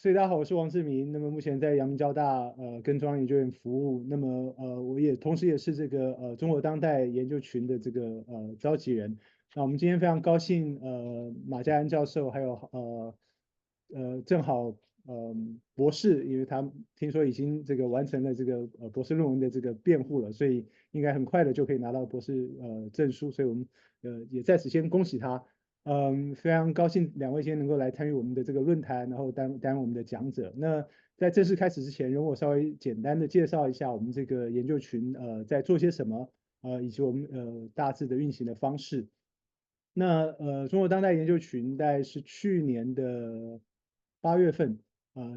所以大家好，我是王志明。那么目前在阳明交大跟中央研究院服务。那么我也同时也是这个中国当代研究群的这个召集人。那我们今天非常高兴马家安教授还有正好博士，因为他听说已经这个完成了这个博士论文的这个辩护了，所以应该很快的就可以拿到博士证书。所以我们也在此先恭喜他。非常高兴两位今天能够来参与我们的这个论坛，然后担任我们的讲者。那在正式开始之前，容我稍微简单的介绍一下我们这个研究群在做些什么，以及我们大致的运行的方式。那中国当代研究群大概是去年的8月份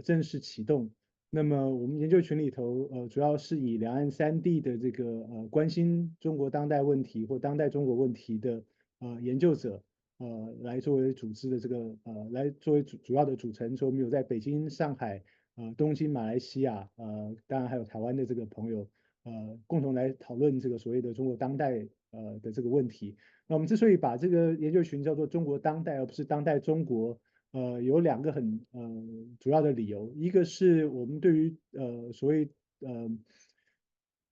正式启动。那么我们研究群里头主要是以两岸三地的这个关心中国当代问题或当代中国问题的研究者来作为组织的这个来作为主要的组成。所以我们有在北京、上海、东京、马来西亚当然还有台湾的这个朋友共同来讨论这个所谓的中国当代的这个问题。那我们之所以把这个研究群叫做中国当代，而不是当代中国，有两个很主要的理由。一个是我们对于所谓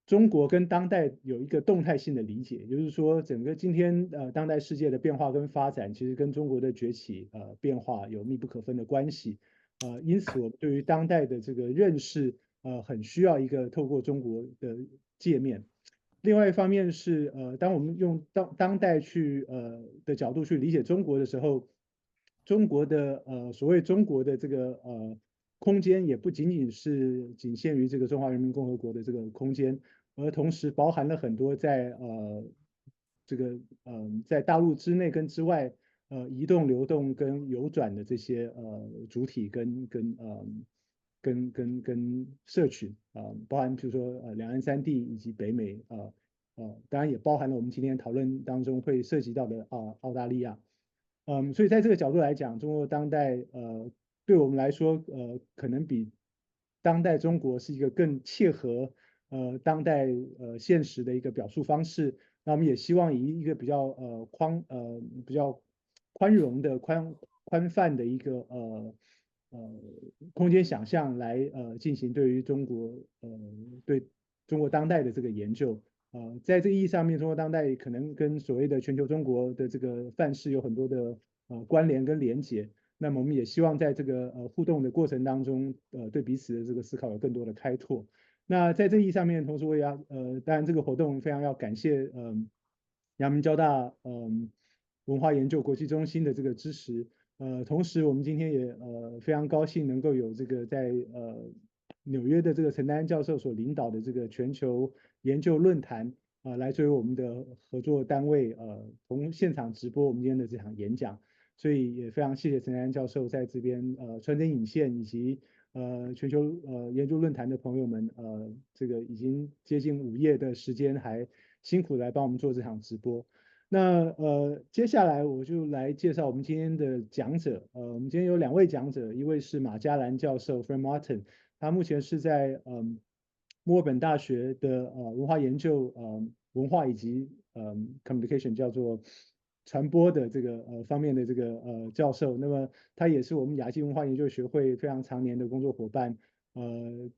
中国跟当代有一个动态性的理解，也就是说，整个今天当代世界的变化跟发展，其实跟中国的崛起变化有密不可分的关系。因此我们对于当代的这个认识，很需要一个透过中国的界面。另外一方面是，当我们用当代的角度去理解中国的时候，中国的所谓中国的这个空间也不仅仅是仅限于这个中华人民共和国的这个空间，而同时包含了很多在这个在大陆之内跟之外移动、流动跟流转的这些主体跟社群包含比如说两岸三地以及北美当然也包含了我们今天讨论当中会涉及到的澳大利亚。所以在这个角度来讲，中国当代对我们来说可能比当代中国是一个更切合当代现实的一个表述方式。那我们也希望以一个比较宽容的宽泛的一个呃空间想象来进行对于对中国当代的这个研究。在这个意义上面，中国当代可能跟所谓的全球中国的这个范式有很多的关联跟连结。那么我们也希望在这个互动的过程当中，对彼此的这个思考有更多的开拓。那在这个意义上面，同时我也要当然这个活动非常要感谢阳明交大文化研究国际中心的这个支持。同时我们今天也非常高兴能够有这个在纽约的这个陈丹安教授所领导的这个全球研究论坛来作为我们的合作单位从现场直播我们今天的这场演讲。所以也非常谢谢陈丹安教授在这边穿针引线，以及全球研究论坛的朋友们这个已经接近午夜的时间还辛苦来帮我们做这场直播。那接下来我就来介绍我们今天的讲者。我们今天有两位讲者，一位是马嘉兰教授 Frank Martin，他目前是在墨尔本大学的文化研究文化以及communication 叫做传播的这个方面的这个教授。那么他也是我们亚际文化研究学会非常常年的工作伙伴。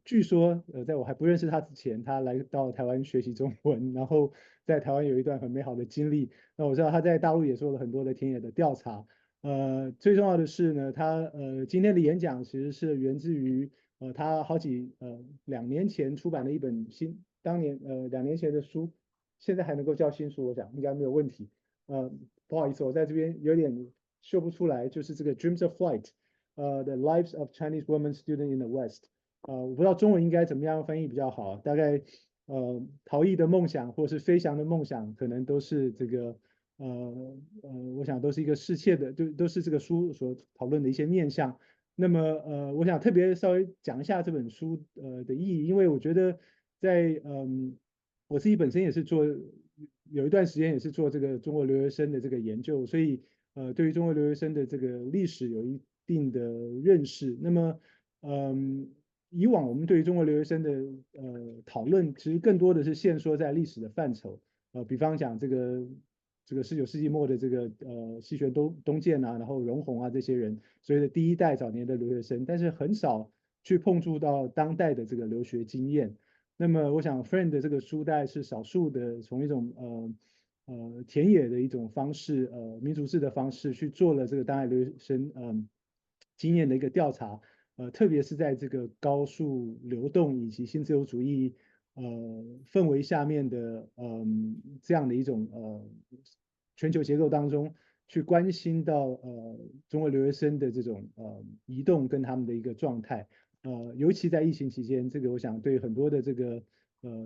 据说在我还不认识他之前，他来到台湾学习中文，然后在台湾有一段很美好的经历。那我知道他在大陆也做了很多的田野的调查。最重要的是呢，他今天的演讲其实是源自于他2年前出版的一本当年2年前的书，现在还能够叫新书，我想应该没有问题。不好意思，我在这边有点说不出来，就是这个 Dreams of Flight，The Lives of Chinese Women Student in the West。我不知道中文应该怎么样翻译比较好，大概逃逸的梦想或是飞翔的梦想，可能都是这个我想都是一个世切的，都是这个书所讨论的一些面向。那么我想特别稍微讲一下这本书的意义，因为我觉得在我自己本身也是有一段时间也是做这个中国留学生的这个研究，所以对于中国留学生的这个历史有一定的认识。那么以往我们对于中国留学生的讨论，其实更多的是限缩在历史的范畴。比方讲这个这个19世纪末的这个西学东渐啊，然后荣闳啊这些人，所谓的第一代早年的留学生，但是很少去碰触到当代的这个留学经验。那么我想 Friend 的这个书大概是少数的从一种田野的一种方式，民族志的方式去做了这个当代留学生经验的一个调查，特别是在这个高速流动以及新自由主义氛围下面的这样的一种全球结构当中，去关心到中国留学生的这种移动跟他们的一个状态，尤其在疫情期间，这个我想对很多的这个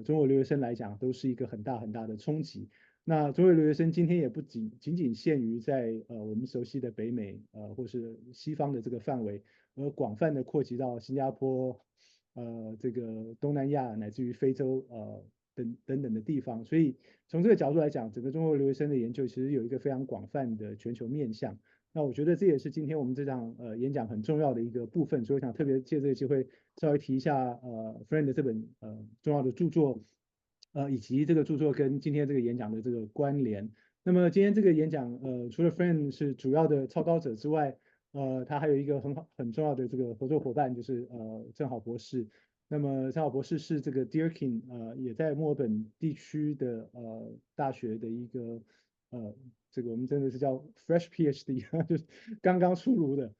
中国留学生来讲都是一个很大很大的冲击。那中国留学生今天也不仅限于在我们熟悉的北美或是西方的这个范围，而广泛的扩及到新加坡、这个东南亚乃至于非洲等等的地方。所以从这个角度来讲，整个中国留学生的研究其实有一个非常广泛的全球面向。那我觉得这也是今天我们这场演讲很重要的一个部分，所以我想特别借这个机会稍微提一下Friend 的这本重要的著作，以及这个著作跟今天这个演讲的这个关联。那么今天这个演讲除了 Friend 是主要的操稿者之外，他还有一个很重要的这个合作伙伴，就是郑好博士。那么郑好博士是这个 Deakin 也在墨尔本地区的大学的一个这个我们真的是叫 fresh PhD，就是刚刚出炉的。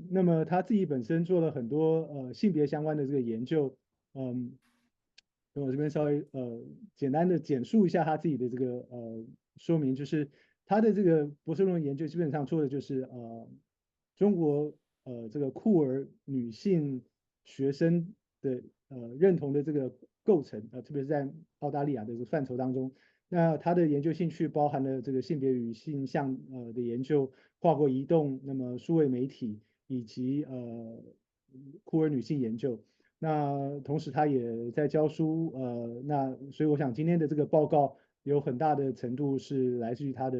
那么他自己本身做了很多性别相关的这个研究，那我这边稍微简单的简述一下他自己的这个说明，就是他的这个博士论文研究基本上做的就是中国这个酷儿女性学生的认同的这个构成，特别是在澳大利亚的这个范畴当中。那他的研究兴趣包含了这个性别与性向的研究、跨国移动，那么数位媒体以及酷儿女性研究。那同时他也在教书，那所以我想今天的这个报告有很大的程度是来自于他的，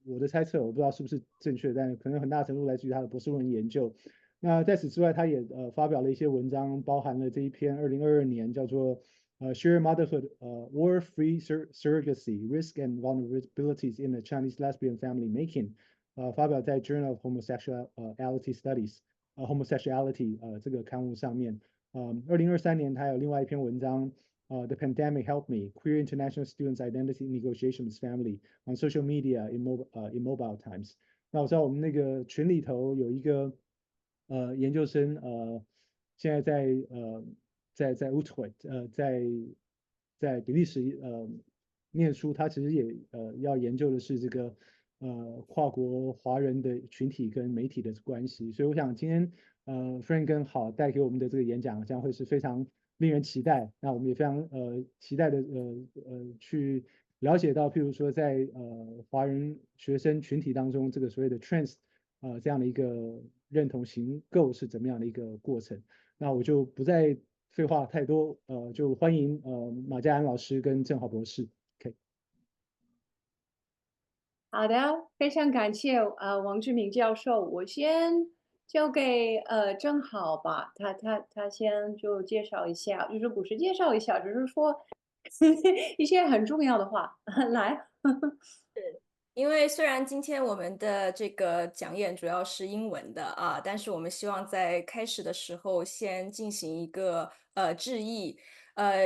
我的猜测，我不知道是不是正确，但可能很大程度来自于他的博士论文研究。那在此之外，他也发表了一些文章，包含了这一篇2022年叫做Share Motherhood War-Free Surrogacy Risk and Vulnerabilities in the Chinese Lesbian Family Making，发表在 Journal of Homosexuality Studies Homosexuality 这个刊物上面。2023年他有另外一篇文章，The Pandemic Helped Me: Queer International Students' Identity Negotiation with Family on Social Media in Mobile Times。那我知道我们那个群里头有一个研究生，现在在 Utrecht，在比利时念书，他其实也要研究的是这个跨国华人的群体跟媒体的关系，所以我想今天Frank 好带给我们的这个演讲将会是非常令人期待。那我们也非常期待的去了解到，譬如说在华人学生群体当中，这个所谓的 trans 这样的一个认同形构是怎么样的一个过程。那我就不再废话太多，就欢迎马家安老师跟郑好博士。OK。好的，非常感谢王志明教授，我先交给正好吧，他先就介绍一下，就是不是介绍一下，只是说一些很重要的话，来。因为虽然今天我们的这个讲演主要是英文的啊，但是我们希望在开始的时候先进行一个致意，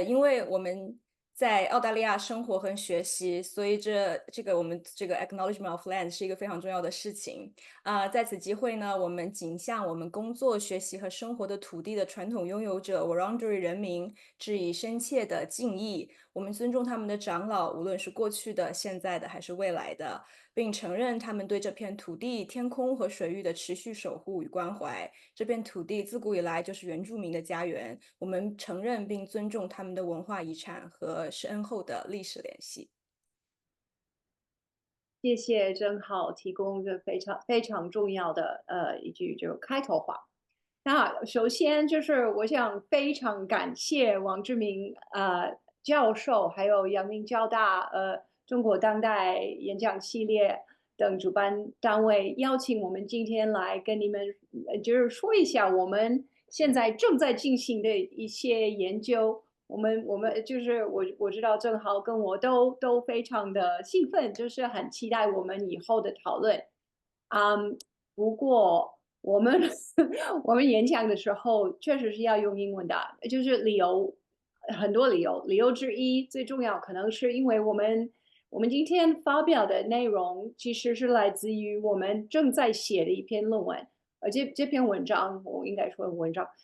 因为我们在澳大利亚生活和学习，所以这个我们这个 acknowledgement of land 是一个非常重要的事情啊。在此机会呢，我们仅向我们工作、学习和生活的土地的传统拥有者 Wurundjeri 人民致以深切的敬意。我们尊重他们的长老，无论是过去的、现在的还是未来的，并承认他们对这片土地、天空和水域的持续守护与关怀。这片土地自古以来就是原住民的家园，我们承认并尊重他们的文化遗产和深厚的历史联系。谢谢正好提供一个非常重要的一句就开头话。那首先就是我想非常感谢王志明教授，还有阳明交大中国当代演讲系列等主办单位邀请我们今天来跟你们就是说一下我们现在正在进行的一些研究。我们就是我知道正好跟我都非常的兴奋，就是很期待我们以后的讨论。不过我们我们演讲的时候确实是要用英文的，就是很多理由之一最重要，可能是因为我们今天发表的内容其实是来自于我们正在写的一篇论文，这篇文章我应该说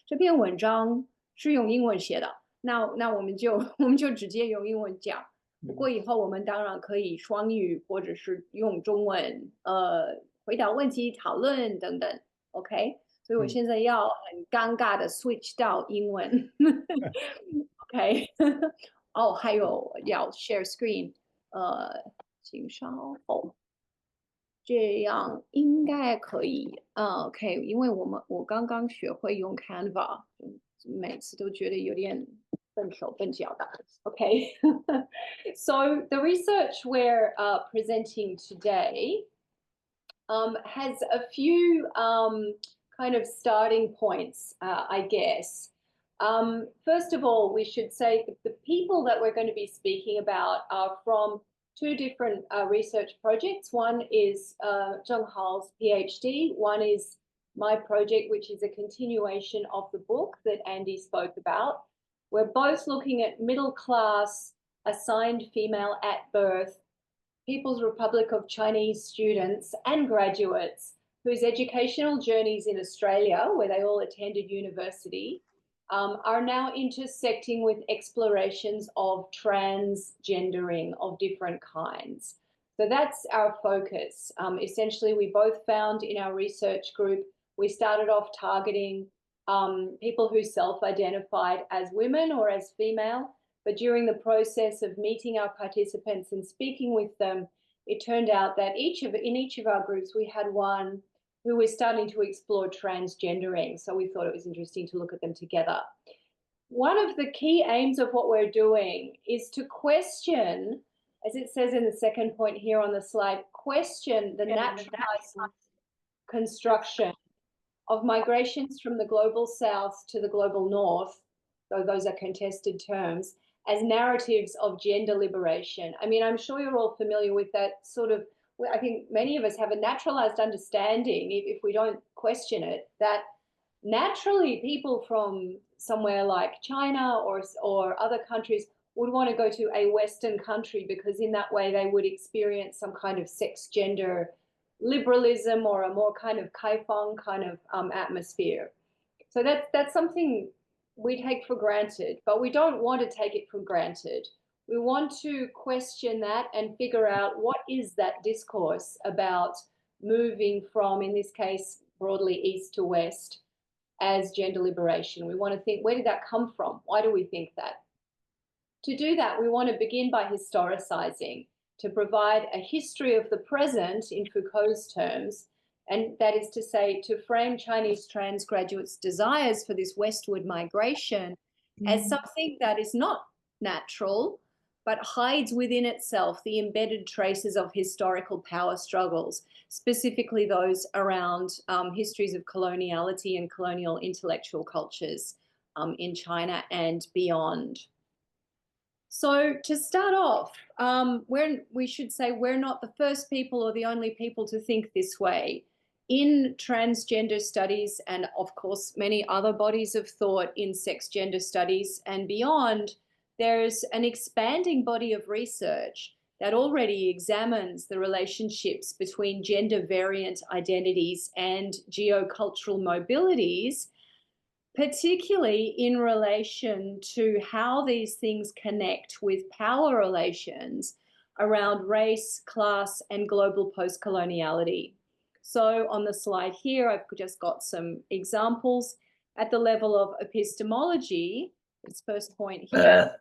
这篇文章是用英文写的。那我们就直接用英文讲。不过以后我们当然可以双语，或者是用中文回答问题、讨论等等。OK， 所以我现在要很尴尬的 switch 到英文。OK， 哦，还有要 share screen，请稍后。这样应该可以，OK，因为我刚刚学会用 Canva，每次都觉得有点笨手笨脚的。Okay, so the research we're presenting today has a few kind of starting points, I guess. First of all, we should say that the people that we're going to be speaking about are from two different research projects. One is Zheng Hao's PhD. One is my project, which is a continuation of the book that Andy spoke about. We're both looking at middle class, assigned female at birth, People's Republic of Chinese students and graduates whose educational journeys in Australia, where they all attended university, are now intersecting with explorations of transgendering of different kinds. So that's our focus. Essentially, we both found in our research group, we started off targeting people who self-identified as women or as female, but during the process of meeting our participants and speaking with them, it turned out that in each of our groups, we had one who was starting to explore transgendering. So we thought it was interesting to look at them together. One of the key aims of what we're doing is to question, as it says in the second point here on the slide, question the naturalized construction of migrations from the global south to the global north, though those are contested terms, as narratives of gender liberation. I mean, I'm sure you're all familiar with that sort of, I think many of us have a naturalized understanding, if we don't question it, that naturally people from somewhere like China or other countries would want to go to a Western country because in that way they would experience some kind of sex gender liberalism or a more kind of kaifeng kind of atmosphere. So that's something we take for granted, but we don't want to take it for granted. We want to question that and figure out what is that discourse about moving from, in this case, broadly east to west as gender liberation. We want to think, where did that come from? Why do we think that? To do that, we want to begin by historicizing, to provide a history of the present in Foucault's terms, and that is to say, to frame Chinese trans graduates' desires for this westward migration as something that is not natural, but hides within itself the embedded traces of historical power struggles, specifically those around histories of coloniality and colonial intellectual cultures in China and beyond. So to start off, we should say we're not the first people or the only people to think this way. In transgender studies and, of course, many other bodies of thought in sex gender studies and beyond, there's an expanding body of research that already examines the relationships between gender variant identities and geocultural mobilities, particularly in relation to how these things connect with power relations around race, class, and global post-coloniality. So on the slide here, I've just got some examples. At the level of epistemology, this first point here,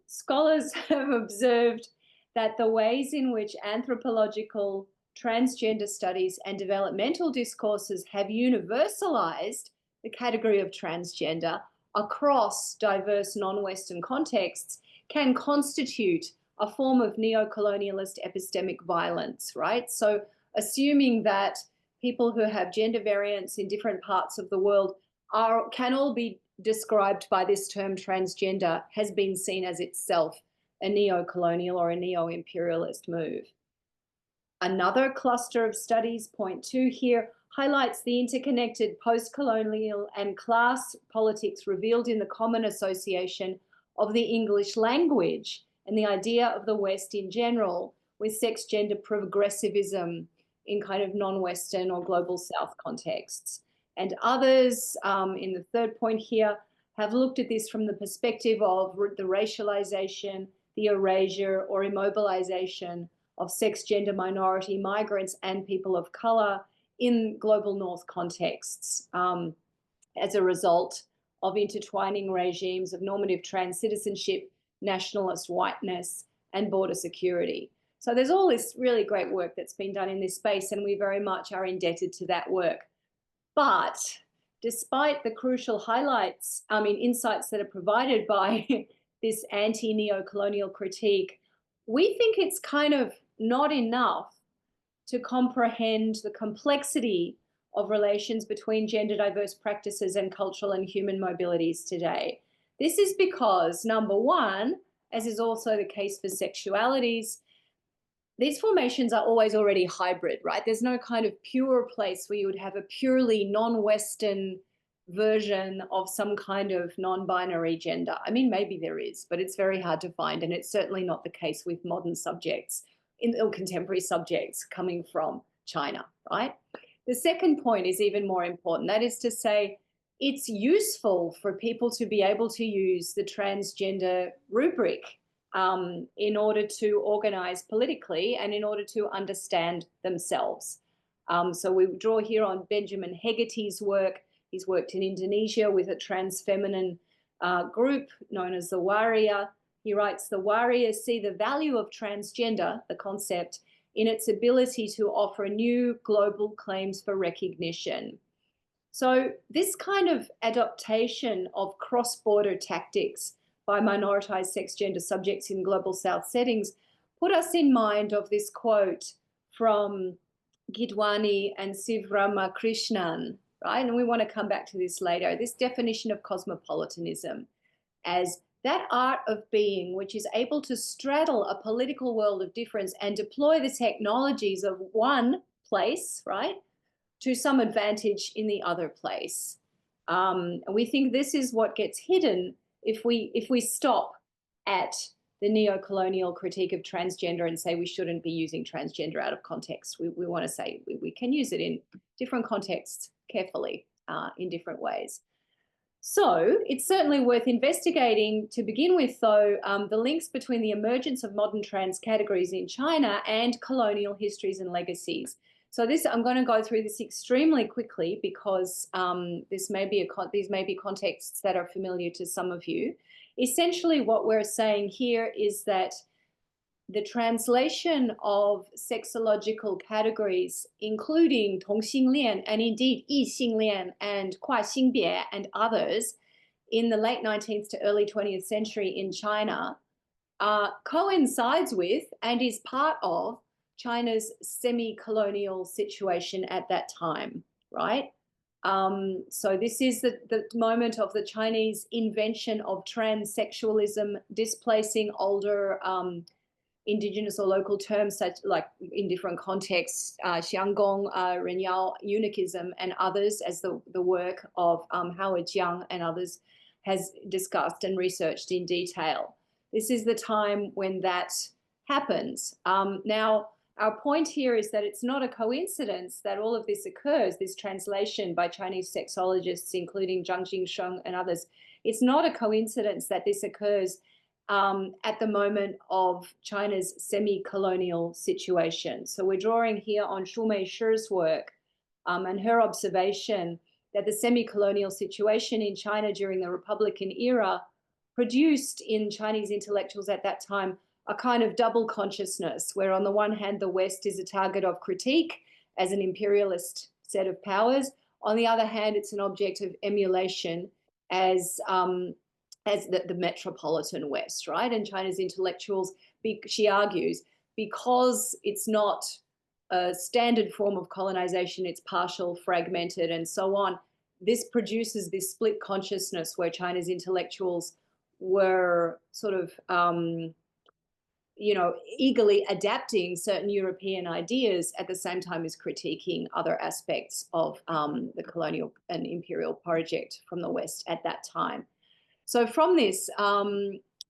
scholars have observed that the ways in which anthropological, transgender studies and developmental discourses have universalized the category of transgender across diverse non-Western contexts can constitute a form of neo-colonialist epistemic violence, right? So assuming that people who have gender variants in different parts of the world can all be described by this term transgender has been seen as itself a neo-colonial or a neo-imperialist move. Another cluster of studies, point 2 here, highlights the interconnected post-colonial and class politics revealed in the common association of the English language and the idea of the West in general with sex-gender progressivism in kind of non-Western or global South contexts. And others, in the third point here, have looked at this from the perspective of the racialization, the erasure or immobilization of sex, gender, minority, migrants, and people of color in global North contexts as a result of intertwining regimes of normative trans citizenship, nationalist whiteness, and border security. So there's all this really great work that's been done in this space, and we very much are indebted to that work. But despite the crucial insights that are provided by this anti-neo-colonial critique, we think it's kind of not enough to comprehend the complexity of relations between gender diverse practices and cultural and human mobilities today. This is because, number one, as is also the case for sexualities, these formations are always already hybrid, right? There's no kind of pure place where you would have a purely non-Western version of some kind of non-binary gender. I mean, maybe there is, but it's very hard to find, and it's certainly not the case with modern subjects or contemporary subjects coming from China, right? The second point is even more important. That is to say, it's useful for people to be able to use the transgender rubric in order to organize politically and in order to understand themselves. So we draw here on Benjamin Hegarty's work. He's worked in Indonesia with a trans feminine group known as the Waria. He writes, the Waria see the value of transgender, the concept, in its ability to offer new global claims for recognition. So this kind of adaptation of cross-border tactics by minoritized sex gender subjects in global South settings put us in mind of this quote from Gidwani and Sivramakrishnan, right? And we want to come back to this later. This definition of cosmopolitanism as that art of being which is able to straddle a political world of difference and deploy the technologies of one place, right, to some advantage in the other place. And we think this is what gets hidden if we stop at the neo-colonial critique of transgender and say we shouldn't be using transgender out of context. We want to say we can use it in different contexts carefully in different ways. So it's certainly worth investigating to begin with, though, the links between the emergence of modern trans categories in China and colonial histories and legacies. So I'm going to go through this extremely quickly because these may be contexts that are familiar to some of you. Essentially, what we're saying here is that the translation of sexological categories, including 同性恋 and indeed 异性恋 and 跨性别 and others, in the late 19th to early 20th century in China, coincides with and is part of China's semi-colonial situation at that time, right? So this is the moment of the Chinese invention of transsexualism, displacing older indigenous or local terms such like in different contexts, Xianggong, Renyao, eunuchism, and others, as the work of Howard Jiang and others has discussed and researched in detail. This is the time when that happens. Now, our point here is that it's not a coincidence that all of this occurs, this translation by Chinese sexologists, including Zhang Jingsheng and others. It's not a coincidence that this occurs at the moment of China's semi-colonial situation. So we're drawing here on Xu Meishi's work and her observation that the semi-colonial situation in China during the Republican era produced in Chinese intellectuals at that time a kind of double consciousness, where on the one hand, the West is a target of critique as an imperialist set of powers. On the other hand, it's an object of emulation as the metropolitan West, right? And China's intellectuals, she argues, because it's not a standard form of colonization, it's partial, fragmented, and so on, this produces this split consciousness where China's intellectuals were sort of, eagerly adapting certain European ideas at the same time as critiquing other aspects of the colonial and imperial project from the West at that time. So from this,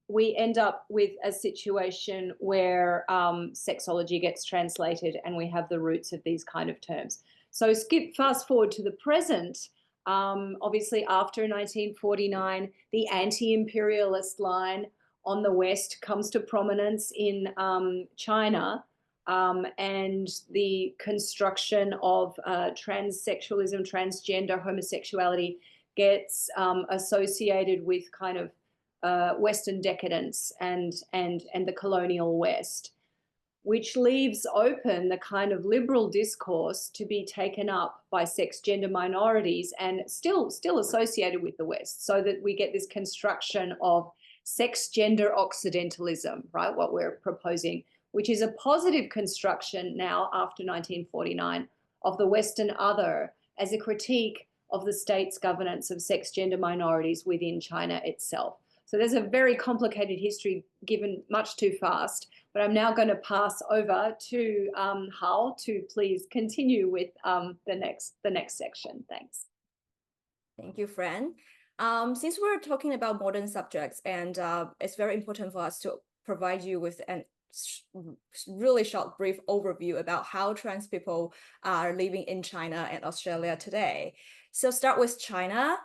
we end up with a situation where sexology gets translated and we have the roots of these kind of terms. So fast forward to the present. Obviously, after 1949, the anti-imperialist line on the West comes to prominence in China, and the construction of transsexualism, transgender, homosexuality gets associated with kind of Western decadence and the colonial West, which leaves open the kind of liberal discourse to be taken up by sex gender minorities and still associated with the West, so that we get this construction of sex gender Occidentalism, right? What we're proposing, which is a positive construction now after 1949 of the Western other as a critique of the state's governance of sex gender minorities within China itself. So there's a very complicated history given much too fast, but I'm now going to pass over to Hao to please continue with the next section. Thanks. Thank you, Fran. Since we're talking about modern subjects, and it's very important for us to provide you with a really short, brief overview about how trans people are living in China and Australia today. So start with China.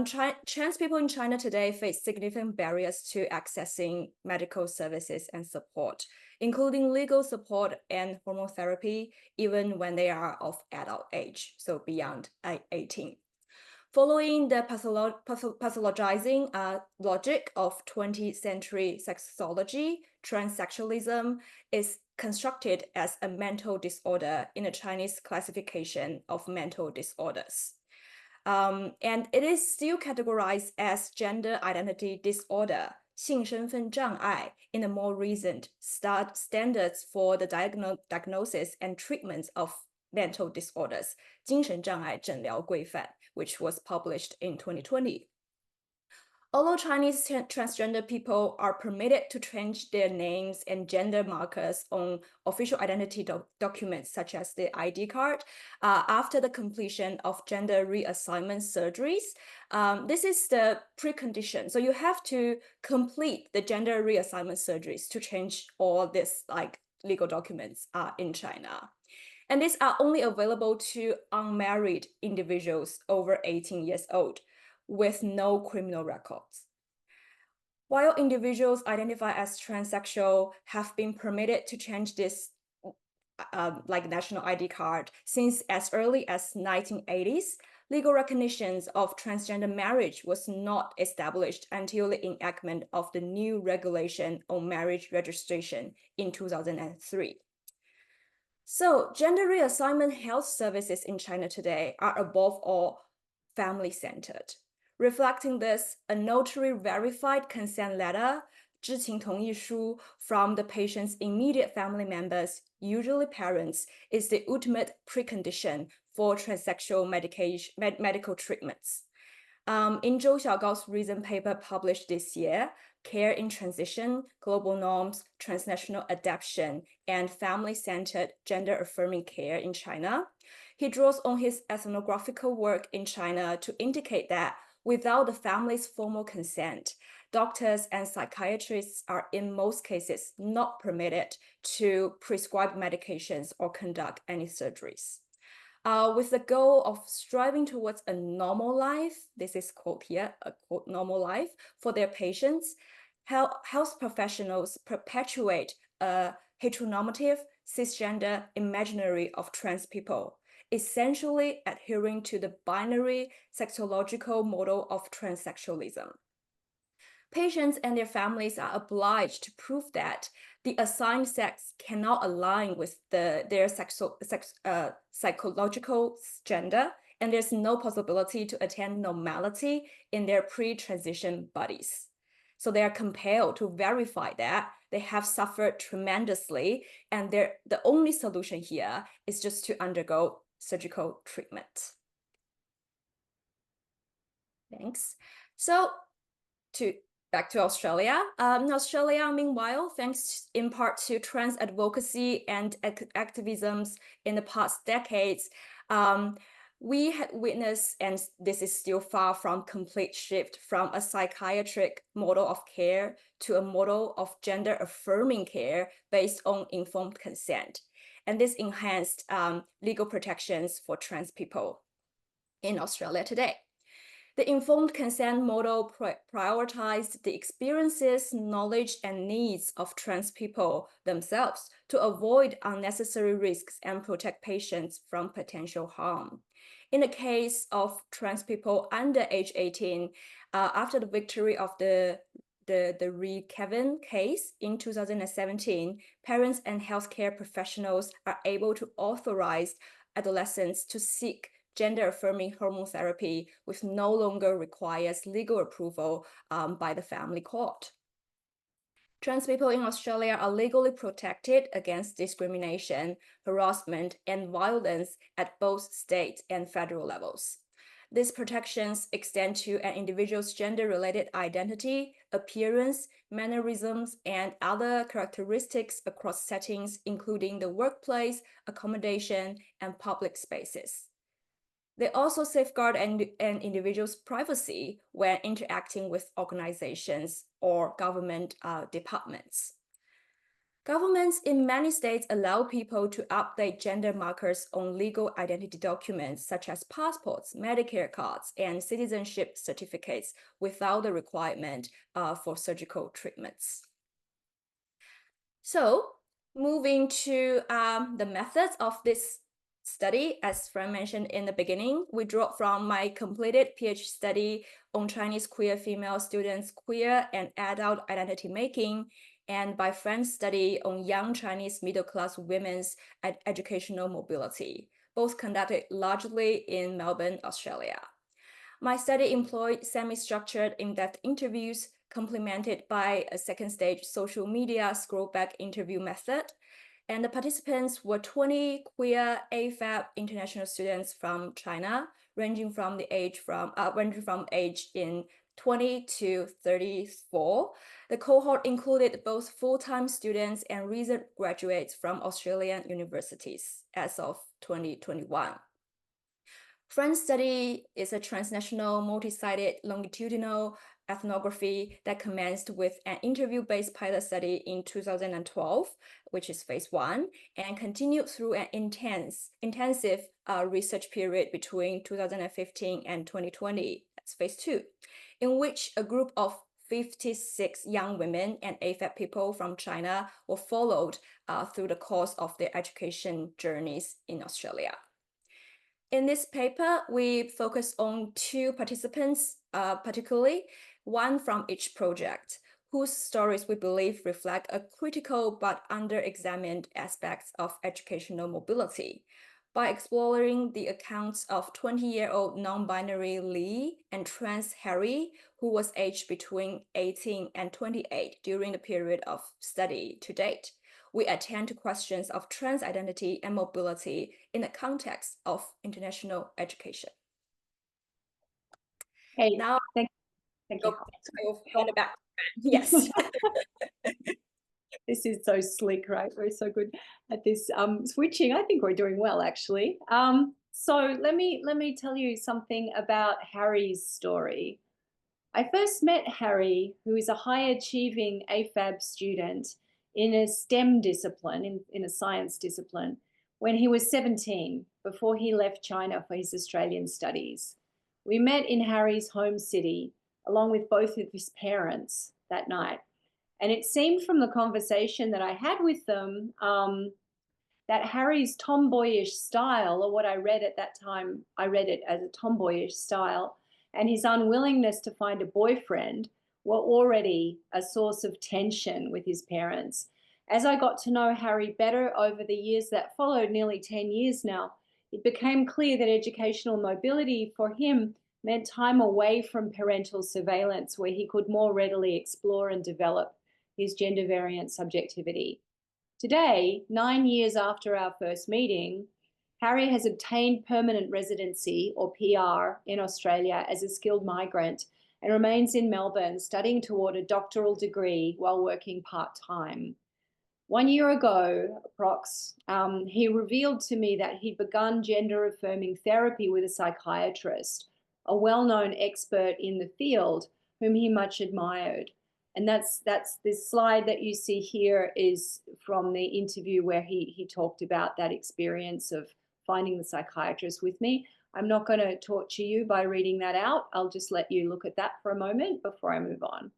Trans people in China today face significant barriers to accessing medical services and support, including legal support and hormone therapy, even when they are of adult age, so beyond 18. Following the pathologizing logic of 20th century sexology, transsexualism is constructed as a mental disorder in a Chinese classification of mental disorders. And it is still categorized as gender identity disorder, 性身份障碍, in the more recent standards for the diagnosis and treatments of mental disorders, 精神障碍诊疗规范, which was published in 2020. Although Chinese transgender people are permitted to change their names and gender markers on official identity documents, such as the ID card, after the completion of gender reassignment surgeries, this is the precondition. So you have to complete the gender reassignment surgeries to change all these legal documents in China. And these are only available to unmarried individuals over 18 years old with no criminal records. While individuals identified as transsexual have been permitted to change this national ID card since as early as 1980s, legal recognitions of transgender marriage was not established until the enactment of the new regulation on marriage registration in 2003. So gender reassignment health services in China today are above all family-centered. Reflecting this, a notary verified consent letter, 知情同意书, from the patient's immediate family members, usually parents, is the ultimate precondition for transsexual medical treatments. In Zhou Xiaogao's recent paper published this year, Care in Transition, Global Norms, Transnational Adaptation, and Family-Centered Gender-Affirming Care in China, he draws on his ethnographical work in China to indicate that without the family's formal consent, doctors and psychiatrists are in most cases not permitted to prescribe medications or conduct any surgeries. With the goal of striving towards a normal life, this is quote here, a quote normal life for their patients, health professionals perpetuate a heteronormative cisgender imaginary of trans people, essentially adhering to the binary sexological model of transsexualism. Patients and their families are obliged to prove that the assigned sex cannot align with their psychological gender, and there's no possibility to attain normality in their pre-transition bodies. So they are compelled to verify that they have suffered tremendously, and the only solution here is just to undergo surgical treatment. Thanks. So back to Australia. In Australia, meanwhile, thanks in part to trans advocacy and activisms in the past decades, we had witnessed, and this is still far from complete shift from a psychiatric model of care to a model of gender affirming care based on informed consent. And this enhanced legal protections for trans people in Australia today. The informed consent model prioritized the experiences, knowledge, and needs of trans people themselves to avoid unnecessary risks and protect patients from potential harm. In the case of trans people under age 18, after the victory of the Reed-Kevin case in 2017, parents and healthcare professionals are able to authorize adolescents to seek gender-affirming hormone therapy, which no longer requires legal approval by the family court. Trans people in Australia are legally protected against discrimination, harassment, and violence at both state and federal levels. These protections extend to an individual's gender-related identity, appearance, mannerisms, and other characteristics across settings, including the workplace, accommodation, and public spaces. They also safeguard an individual's privacy when interacting with organizations or government departments. Governments in many states allow people to update gender markers on legal identity documents such as passports, Medicare cards, and citizenship certificates without the requirement for surgical treatments. So, moving to the methods of this study, as Fran mentioned in the beginning, we draw from my completed PhD study on Chinese queer female students' queer and adult identity making, and by Fran's study on young Chinese middle-class women's educational mobility, both conducted largely in Melbourne, Australia. My study employed semi-structured in-depth interviews complemented by a second-stage social media scrollback interview method. And the participants were 20 queer AFAB international students from China, ranging from age in 20 to 34. The cohort included both full-time students and recent graduates from Australian universities as of 2021. Fran's study is a transnational, multi-sided, longitudinal ethnography that commenced with an interview-based pilot study in 2012, which is phase 1, and continued through an intensive research period between 2015 and 2020, that's phase 2, in which a group of 56 young women and AFAB people from China were followed through the course of their education journeys in Australia. In this paper, we focus on 2 participants, particularly, one from each project, whose stories we believe reflect a critical but under-examined aspects of educational mobility. By exploring the accounts of 20-year-old non-binary Lee and trans Harry, who was aged between 18 and 28 during the period of study to date, we attend to questions of trans identity and mobility in the context of international education. Hey, now, thank you. I will hand it back. Yes. This is so slick, right? We're so good at this switching. I think we're doing well, actually. So let me tell you something about Harry's story. I first met Harry, who is a high-achieving AFAB student in a STEM discipline, in a science discipline, when he was 17, before he left China for his Australian studies. We met in Harry's home city, along with both of his parents that night. And it seemed from the conversation that I had with them that Harry's tomboyish style, or what I read at that time, I read it as a tomboyish style, and his unwillingness to find a boyfriend were already a source of tension with his parents. As I got to know Harry better over the years that followed, nearly 10 years now, it became clear that educational mobility for him meant time away from parental surveillance, where he could more readily explore and develop his gender variant subjectivity. Today, 9 years after our first meeting, Harry has obtained permanent residency, or PR, in Australia as a skilled migrant and remains in Melbourne studying toward a doctoral degree while working part-time. 1 year ago, approx, he revealed to me that he'd begun gender-affirming therapy with a psychiatrist, a well-known expert in the field whom he much admired. And that's this slide that you see here is from the interview where he talked about that experience of finding the psychiatrist with me. I'm not going to torture you by reading that out. I'll just let you look at that for a moment before I move on.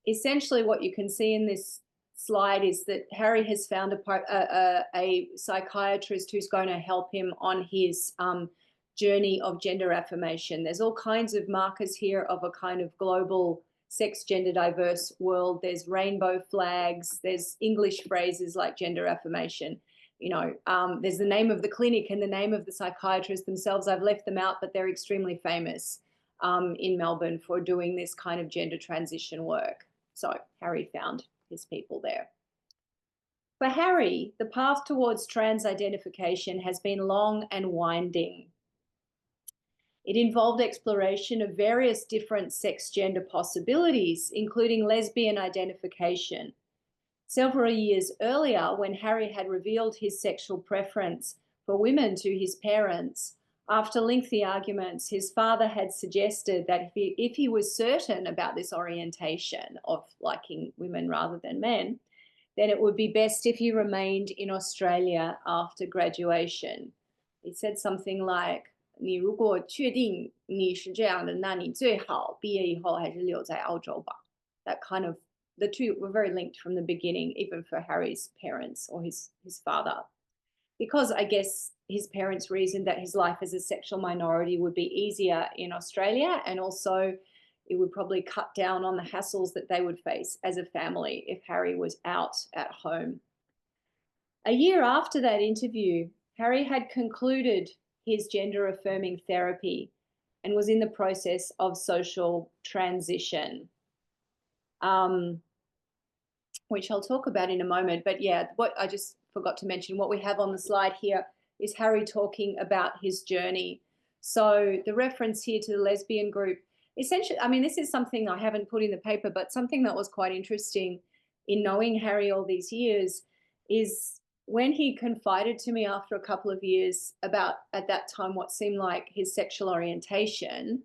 Essentially, what you can see in this slide is that Harry has found a psychiatrist who's going to help him on his journey of gender affirmation. There's all kinds of markers here of a kind of global sex gender diverse world. There's rainbow flags, there's English phrases like gender affirmation. You know, there's the name of the clinic and the name of the psychiatrist themselves. I've left them out, but they're extremely famous in Melbourne for doing this kind of gender transition work. So Harry found his people there. For Harry, the path towards trans identification has been long and winding. It involved exploration of various different sex gender possibilities, including lesbian identification. Several years earlier, when Harry had revealed his sexual preference for women to his parents, after lengthy arguments, his father had suggested that if he was certain about this orientation of liking women rather than men, then it would be best if he remained in Australia after graduation. He said something like, 你如果确定你是这样的，那你最好毕业以后还是留在澳洲吧. That kind of, the two were very linked from the beginning, even for Harry's parents or his father. Because I guess his parents reasoned that his life as a sexual minority would be easier in Australia, and also it would probably cut down on the hassles that they would face as a family if Harry was out at home. A year after that interview, Harry had concluded his gender affirming therapy and was in the process of social transition, which I'll talk about in a moment. But yeah, what I just forgot to mention, what we have on the slide here is Harry talking about his journey. So the reference here to the lesbian group, essentially, I mean, this is something I haven't put in the paper, but something that was quite interesting in knowing Harry all these years is when he confided to me after a couple of years about, at that time, what seemed like his sexual orientation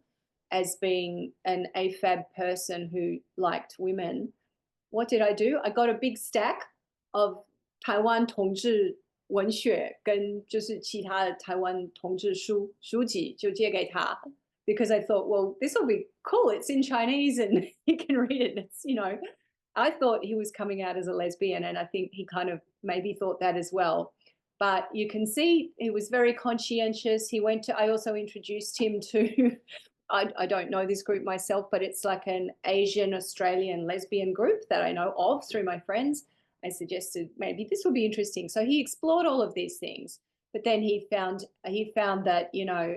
as being an AFAB person who liked women, what did I do? I got a big stack of 台湾同志文学跟就是其他的台湾同志书籍就借给他 because I thought, well, this will be cool. It's in Chinese and he can read it. It's, you know, I thought he was coming out as a lesbian, and I think he kind of maybe thought that as well. But you can see he was very conscientious. He went to, I also introduced him to, I don't know this group myself, but it's like an Asian Australian lesbian group that I know of through my friends. I suggested maybe this will be interesting. So he explored all of these things, but then he found that, you know,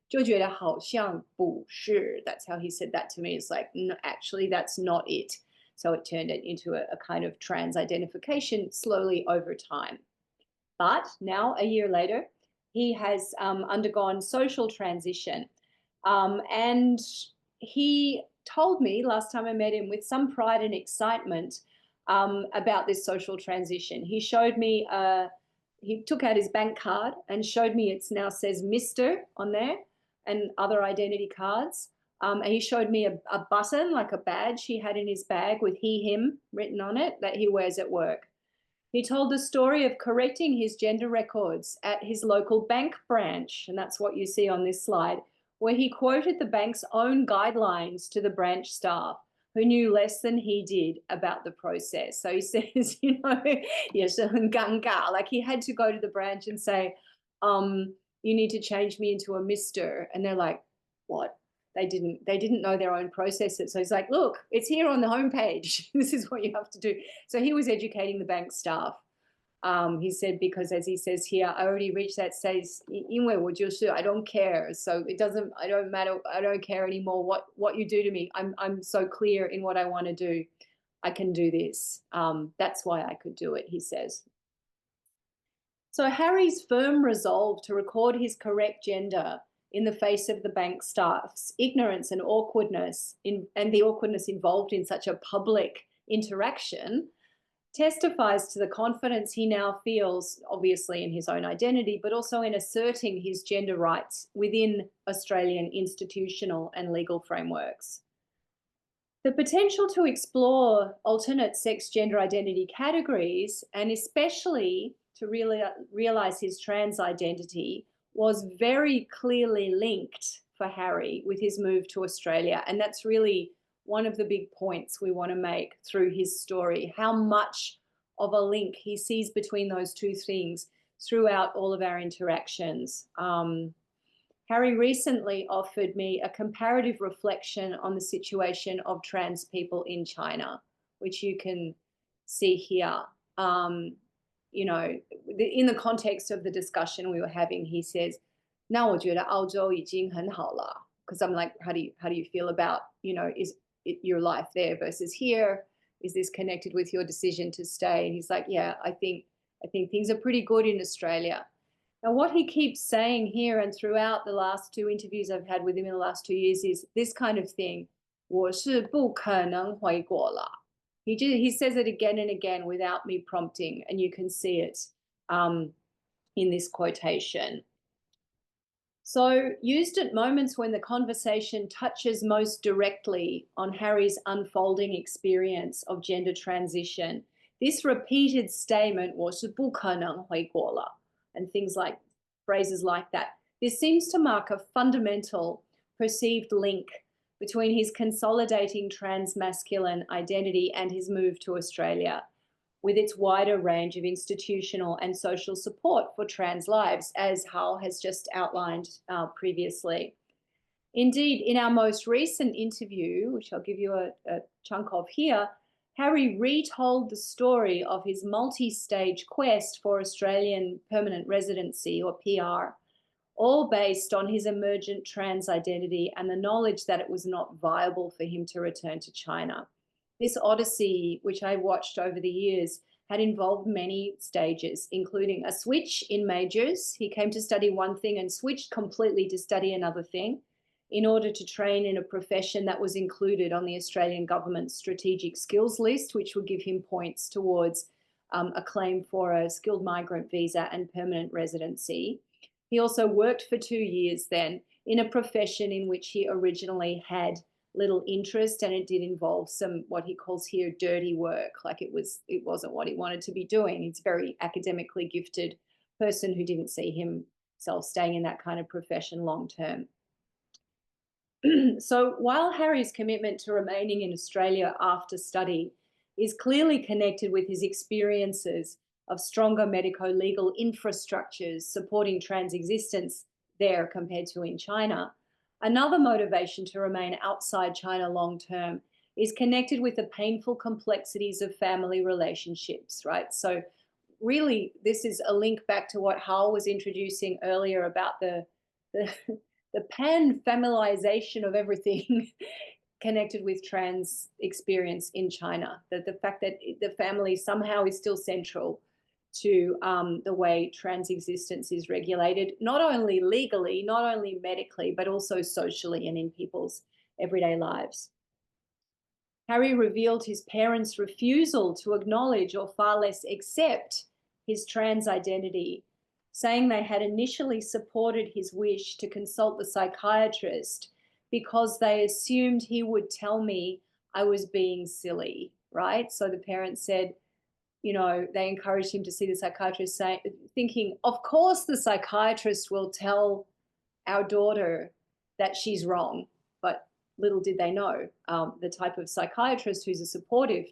就觉得好像不是. That's how he said that to me. It's like, no, actually, that's not it. So it turned it into a kind of trans identification slowly over time. But now, a year later, he has undergone social transition. And he told me last time I met him with some pride and excitement about this social transition. He showed me, he took out his bank card and showed me it now says Mr. on there and other identity cards. And he showed me a button, like a badge he had in his bag with he, him written on it that he wears at work. He told the story of correcting his gender records at his local bank branch, and that's what you see on this slide, where he quoted the bank's own guidelines to the branch staff, who knew less than he did about the process. So he says, you know, 也是很尴尬, like he had to go to the branch and say, you need to change me into a Mr. And they're like, what? They didn't know their own processes. So he's like, look, it's here on the homepage. This is what you have to do. So he was educating the bank staff. He said, because as he says here, I already reached that stage, 因为我就是 I don't care, so it doesn't, I don't matter, I don't care anymore what you do to me. I'm so clear in what I want to do. I can do this. That's why I could do it, he says. So Harry's firm resolve to record his correct gender in the face of the bank staff's ignorance and awkwardness and the awkwardness involved in such a public interaction testifies to the confidence he now feels, obviously in his own identity, but also in asserting his gender rights within Australian institutional and legal frameworks. The potential to explore alternate sex gender identity categories, and especially to realize his trans identity, was very clearly linked for Harry with his move to Australia. And that's really one of the big points we want to make through his story, how much of a link he sees between those two things throughout all of our interactions. Harry recently offered me a comparative reflection on the situation of trans people in China, which you can see here. You know, in the context of the discussion we were having, he says, 那我觉得澳洲已经很好了. Because I'm like, how do you feel about, you know, is your life there versus here? Is this connected with your decision to stay? And he's like, yeah, I think things are pretty good in Australia. Now, what he keeps saying here and throughout the last 2 interviews I've had with him in the last 2 years is this kind of thing. 我是不可能回国了. He says it again and again without me prompting, and you can see it in this quotation. So, used at moments when the conversation touches most directly on Harry's unfolding experience of gender transition, this repeated statement 我是不可能回国了, and things like phrases like that, this seems to mark a fundamental perceived link between his consolidating trans-masculine identity and his move to Australia, with its wider range of institutional and social support for trans lives, as Hal has just outlined previously. Indeed, in our most recent interview, which I'll give you a chunk of here, Harry retold the story of his multi-stage quest for Australian permanent residency, or PR, all based on his emergent trans identity and the knowledge that it was not viable for him to return to China. This odyssey, which I watched over the years, had involved many stages, including a switch in majors. He came to study one thing and switched completely to study another thing in order to train in a profession that was included on the Australian government's strategic skills list, which would give him points towards a claim for a skilled migrant visa and permanent residency. He also worked for 2 years then in a profession in which he originally had little interest, and it did involve some what he calls here dirty work, like it wasn't what he wanted to be doing. He's a very academically gifted person who didn't see himself staying in that kind of profession long term. So while Harry's commitment to remaining in Australia after study is clearly connected with his experiences of stronger medico-legal infrastructures supporting trans existence there compared to in China, another motivation to remain outside China long term is connected with the painful complexities of family relationships, right? So really, this is a link back to what Hal was introducing earlier about the pan-familialization of everything connected with trans experience in China, that the fact that the family somehow is still central to the way trans existence is regulated, not only legally, not only medically, but also socially and in people's everyday lives. Harry revealed his parents' refusal to acknowledge or far less accept his trans identity, saying they had initially supported his wish to consult the psychiatrist because they assumed he would tell me I was being silly, right? So the parents said, you know, they encouraged him to see the psychiatrist, thinking, of course the psychiatrist will tell our daughter that she's wrong. But little did they know the type of psychiatrist who's a supportive,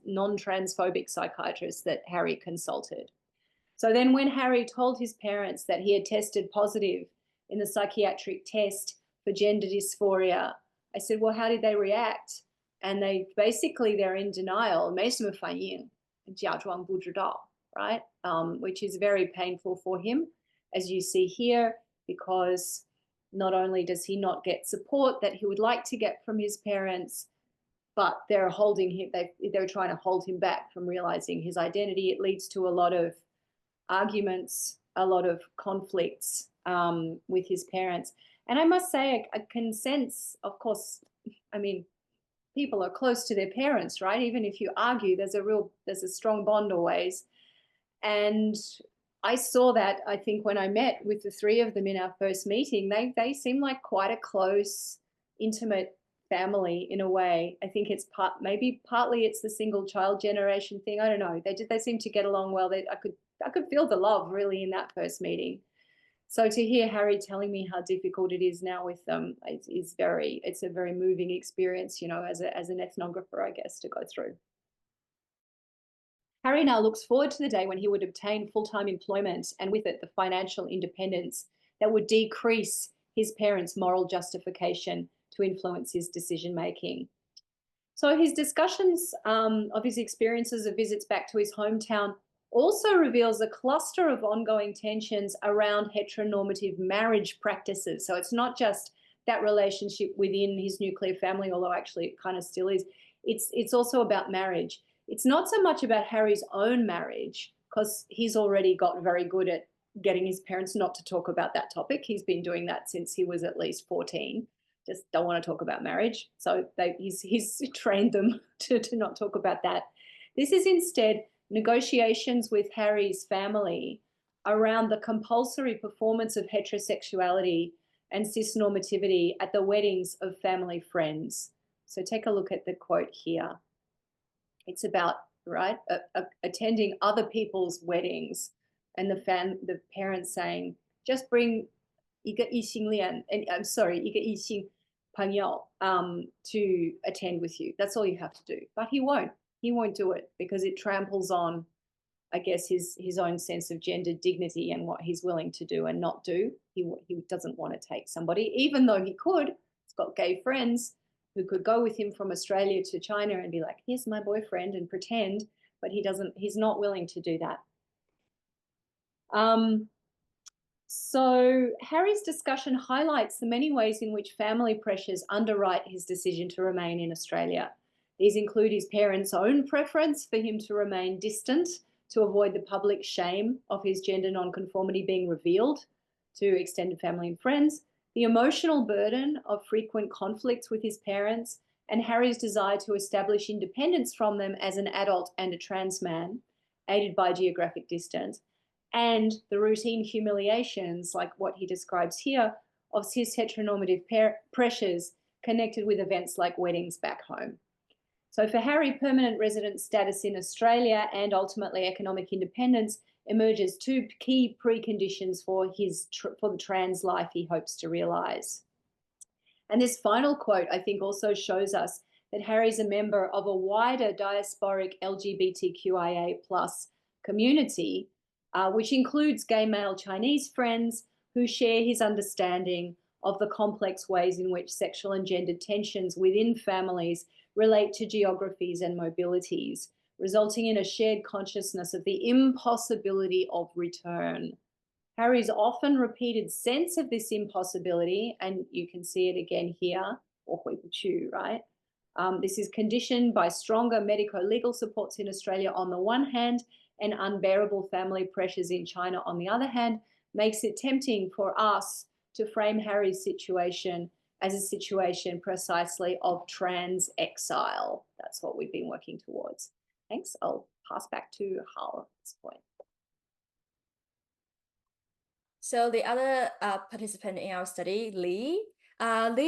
non-transphobic psychiatrist that Harry consulted. So then when Harry told his parents that he had tested positive in the psychiatric test for gender dysphoria, I said, well, how did they react? And they're in denial, 没什么反应. 假装不知道, right? Which is very painful for him, as you see here, because not only does he not get support that he would like to get from his parents, but they're holding him, they're trying to hold him back from realizing his identity. It leads to a lot of arguments, a lot of conflicts with his parents. And I must say, I can sense, of course, I mean, people are close to their parents, right? Even if you argue, there's a strong bond always. And I saw that, I think, when I met with the three of them in our first meeting. They seem like quite a close, intimate family in a way. I think it's maybe partly it's the single child generation thing. I don't know. They seem to get along well. I could feel the love really in that first meeting. So to hear Harry telling me how difficult it is now with them it's a very moving experience, you know, as an ethnographer, I guess, to go through. Harry now looks forward to the day when he would obtain full-time employment and with it the financial independence that would decrease his parents' moral justification to influence his decision-making. So his discussions of his experiences of visits back to his hometown also reveals a cluster of ongoing tensions around heteronormative marriage practices. So it's not just that relationship within his nuclear family, although actually it kind of still is. It's also about marriage. It's not so much about Harry's own marriage, because he's already got very good at getting his parents not to talk about that topic. He's been doing that since he was at least 14. Just don't want to talk about marriage. So he's trained them to not talk about that. This is instead negotiations with Harry's family around the compulsory performance of heterosexuality and cisnormativity at the weddings of family friends. So take a look at the quote here. It's about, right, attending other people's weddings and the parents saying, just bring 一个异性恋, I'm sorry, 一个异性朋友 to attend with you. That's all you have to do. But he won't do it because it tramples on, I guess, his own sense of gender dignity and what he's willing to do and not do. He doesn't want to take somebody, even though he could. He's got gay friends who could go with him from Australia to China and be like, here's my boyfriend, and pretend, but he's not willing to do that. So Harry's discussion highlights the many ways in which family pressures underwrite his decision to remain in Australia. These include his parents' own preference for him to remain distant to avoid the public shame of his gender nonconformity being revealed to extended family and friends, the emotional burden of frequent conflicts with his parents, and Harry's desire to establish independence from them as an adult and a trans man, aided by geographic distance, and the routine humiliations, like what he describes here, of his heteronormative pressures connected with events like weddings back home. So for Harry, permanent resident status in Australia and ultimately economic independence emerges two key preconditions for the trans life he hopes to realise. And this final quote, I think, also shows us that Harry's a member of a wider diasporic LGBTQIA+ community, which includes gay male Chinese friends who share his understanding of the complex ways in which sexual and gender tensions within families relate to geographies and mobilities, resulting in a shared consciousness of the impossibility of return. Harry's often repeated sense of this impossibility, and you can see it again here, or right? This is conditioned by stronger medico-legal supports in Australia on the one hand, and unbearable family pressures in China on the other hand, makes it tempting for us to frame Harry's situation as a situation precisely of trans exile. That's what we've been working towards. Thanks. I'll pass back to Hao at this point. So the other participant in our study, Lee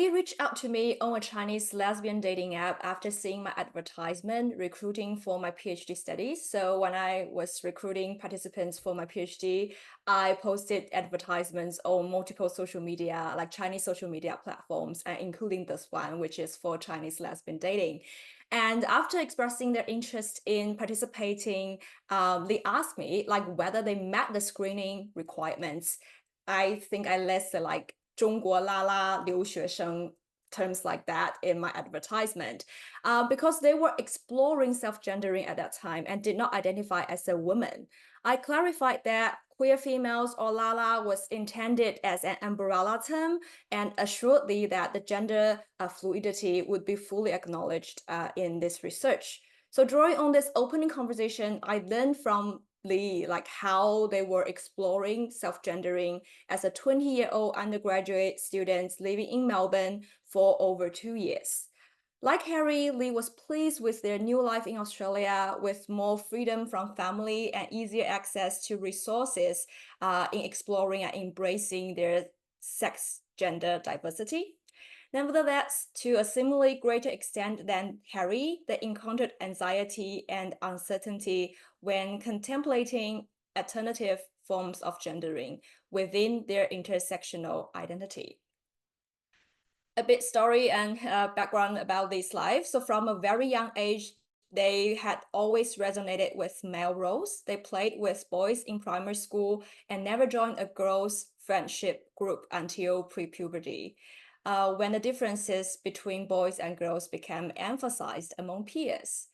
reached out to me on a Chinese lesbian dating app after seeing my advertisement recruiting for my PhD studies. So when I was recruiting participants for my PhD, I posted advertisements on multiple social media, like Chinese social media platforms, including this one, which is for Chinese lesbian dating. And after expressing their interest in participating, they asked me like whether they met the screening requirements. I think I listed like 中国啦啦留学生 terms like that in my advertisement, because they were exploring self-gendering at that time and did not identify as a woman. I clarified that queer females or Lala was intended as an umbrella term and assured Lee that the gender fluidity would be fully acknowledged in this research. So drawing on this opening conversation, I learned from Lee like how they were exploring self-gendering as a 20-year-old undergraduate student living in Melbourne for over 2 years. Like Harry, Lee was pleased with their new life in Australia, with more freedom from family and easier access to resources in exploring and embracing their sex gender diversity. Nevertheless, to a similarly greater extent than Harry, they encountered anxiety and uncertainty when contemplating alternative forms of gendering within their intersectional identity. A bit story and background about this life. So from a very young age, they had always resonated with male roles. They played with boys in primary school and never joined a girls' friendship group until pre-puberty, when the differences between boys and girls became emphasized among peers.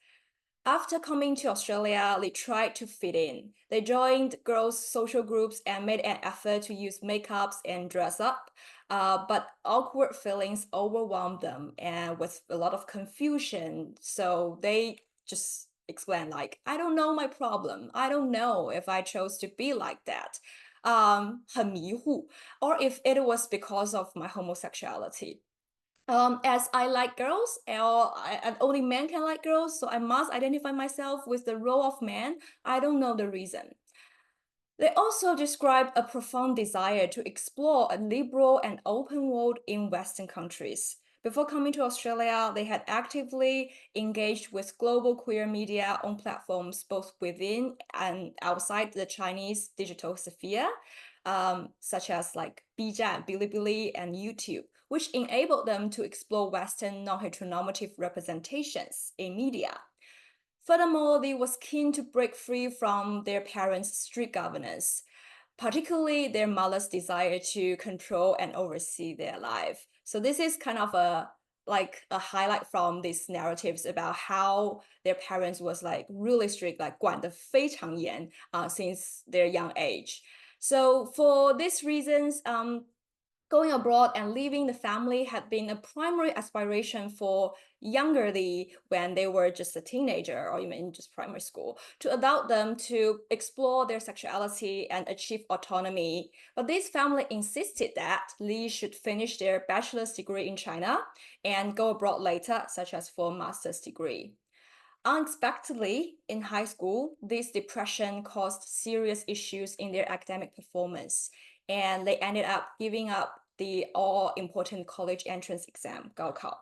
After coming to Australia, they tried to fit in. They joined girls' social groups and made an effort to use makeups and dress up, but awkward feelings overwhelmed them and with a lot of confusion. So they just explained like, I don't know my problem. I don't know if I chose to be like that. 很迷糊, or if it was because of my homosexuality. As I like girls, and only men can like girls, so I must identify myself with the role of man. I don't know the reason. They also describe a profound desire to explore a liberal and open world in Western countries. Before coming to Australia, they had actively engaged with global queer media on platforms both within and outside the Chinese digital sphere, such as like B站, Bilibili, and YouTube, which enabled them to explore Western non-heteronormative representations in media. Furthermore, Lee was keen to break free from their parents' strict governance, particularly their mother's desire to control and oversee their life. So this is kind of a highlight from these narratives about how their parents was like really strict, like 管得非常严, since their young age. So for these reasons, going abroad and leaving the family had been a primary aspiration for younger Lee when they were just a teenager or even in just primary school, to allow them to explore their sexuality and achieve autonomy. But this family insisted that Lee should finish their bachelor's degree in China and go abroad later, such as for a master's degree. Unexpectedly, in high school, this depression caused serious issues in their academic performance, and they ended up giving up the all-important college entrance exam, 高考.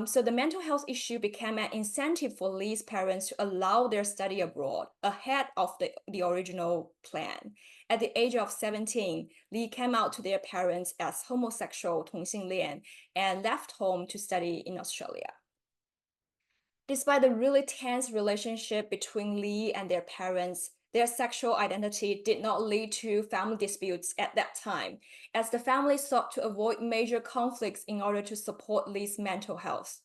So the mental health issue became an incentive for Lee's parents to allow their study abroad ahead of the original plan. At the age of 17, Lee came out to their parents as homosexual 同性恋 and left home to study in Australia. Despite the really tense relationship between Lee and their parents, their sexual identity did not lead to family disputes at that time, as the family sought to avoid major conflicts in order to support Lee's mental health.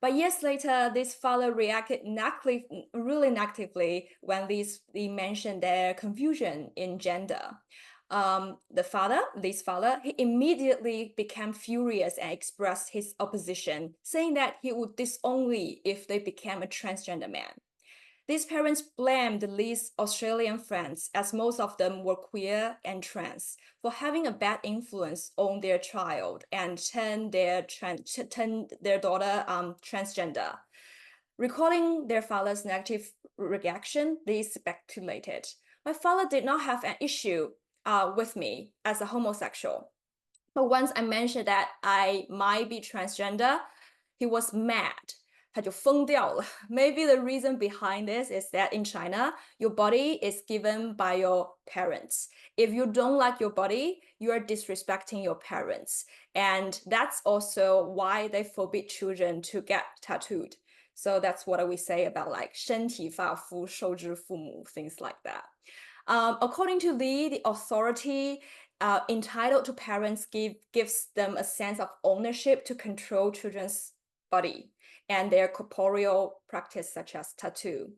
But years later, this father reacted really negatively when Lee mentioned their confusion in gender. Lee's father, he immediately became furious and expressed his opposition, saying that he would disown Lee if they became a transgender man. These parents blamed Lee's Australian friends, as most of them were queer and trans, for having a bad influence on their child and turn their daughter transgender. Recalling their father's negative reaction, they speculated, "My father did not have an issue with me as a homosexual. But once I mentioned that I might be transgender, he was mad." 他就疯掉了. Maybe the reason behind this is that in China, your body is given by your parents. If you don't like your body, you are disrespecting your parents. And that's also why they forbid children to get tattooed. So that's what we say about like 身体发肤受之父母, things like that. According to Lee, the authority entitled to parents gives them a sense of ownership to control children's body and their corporeal practice, such as tattoo.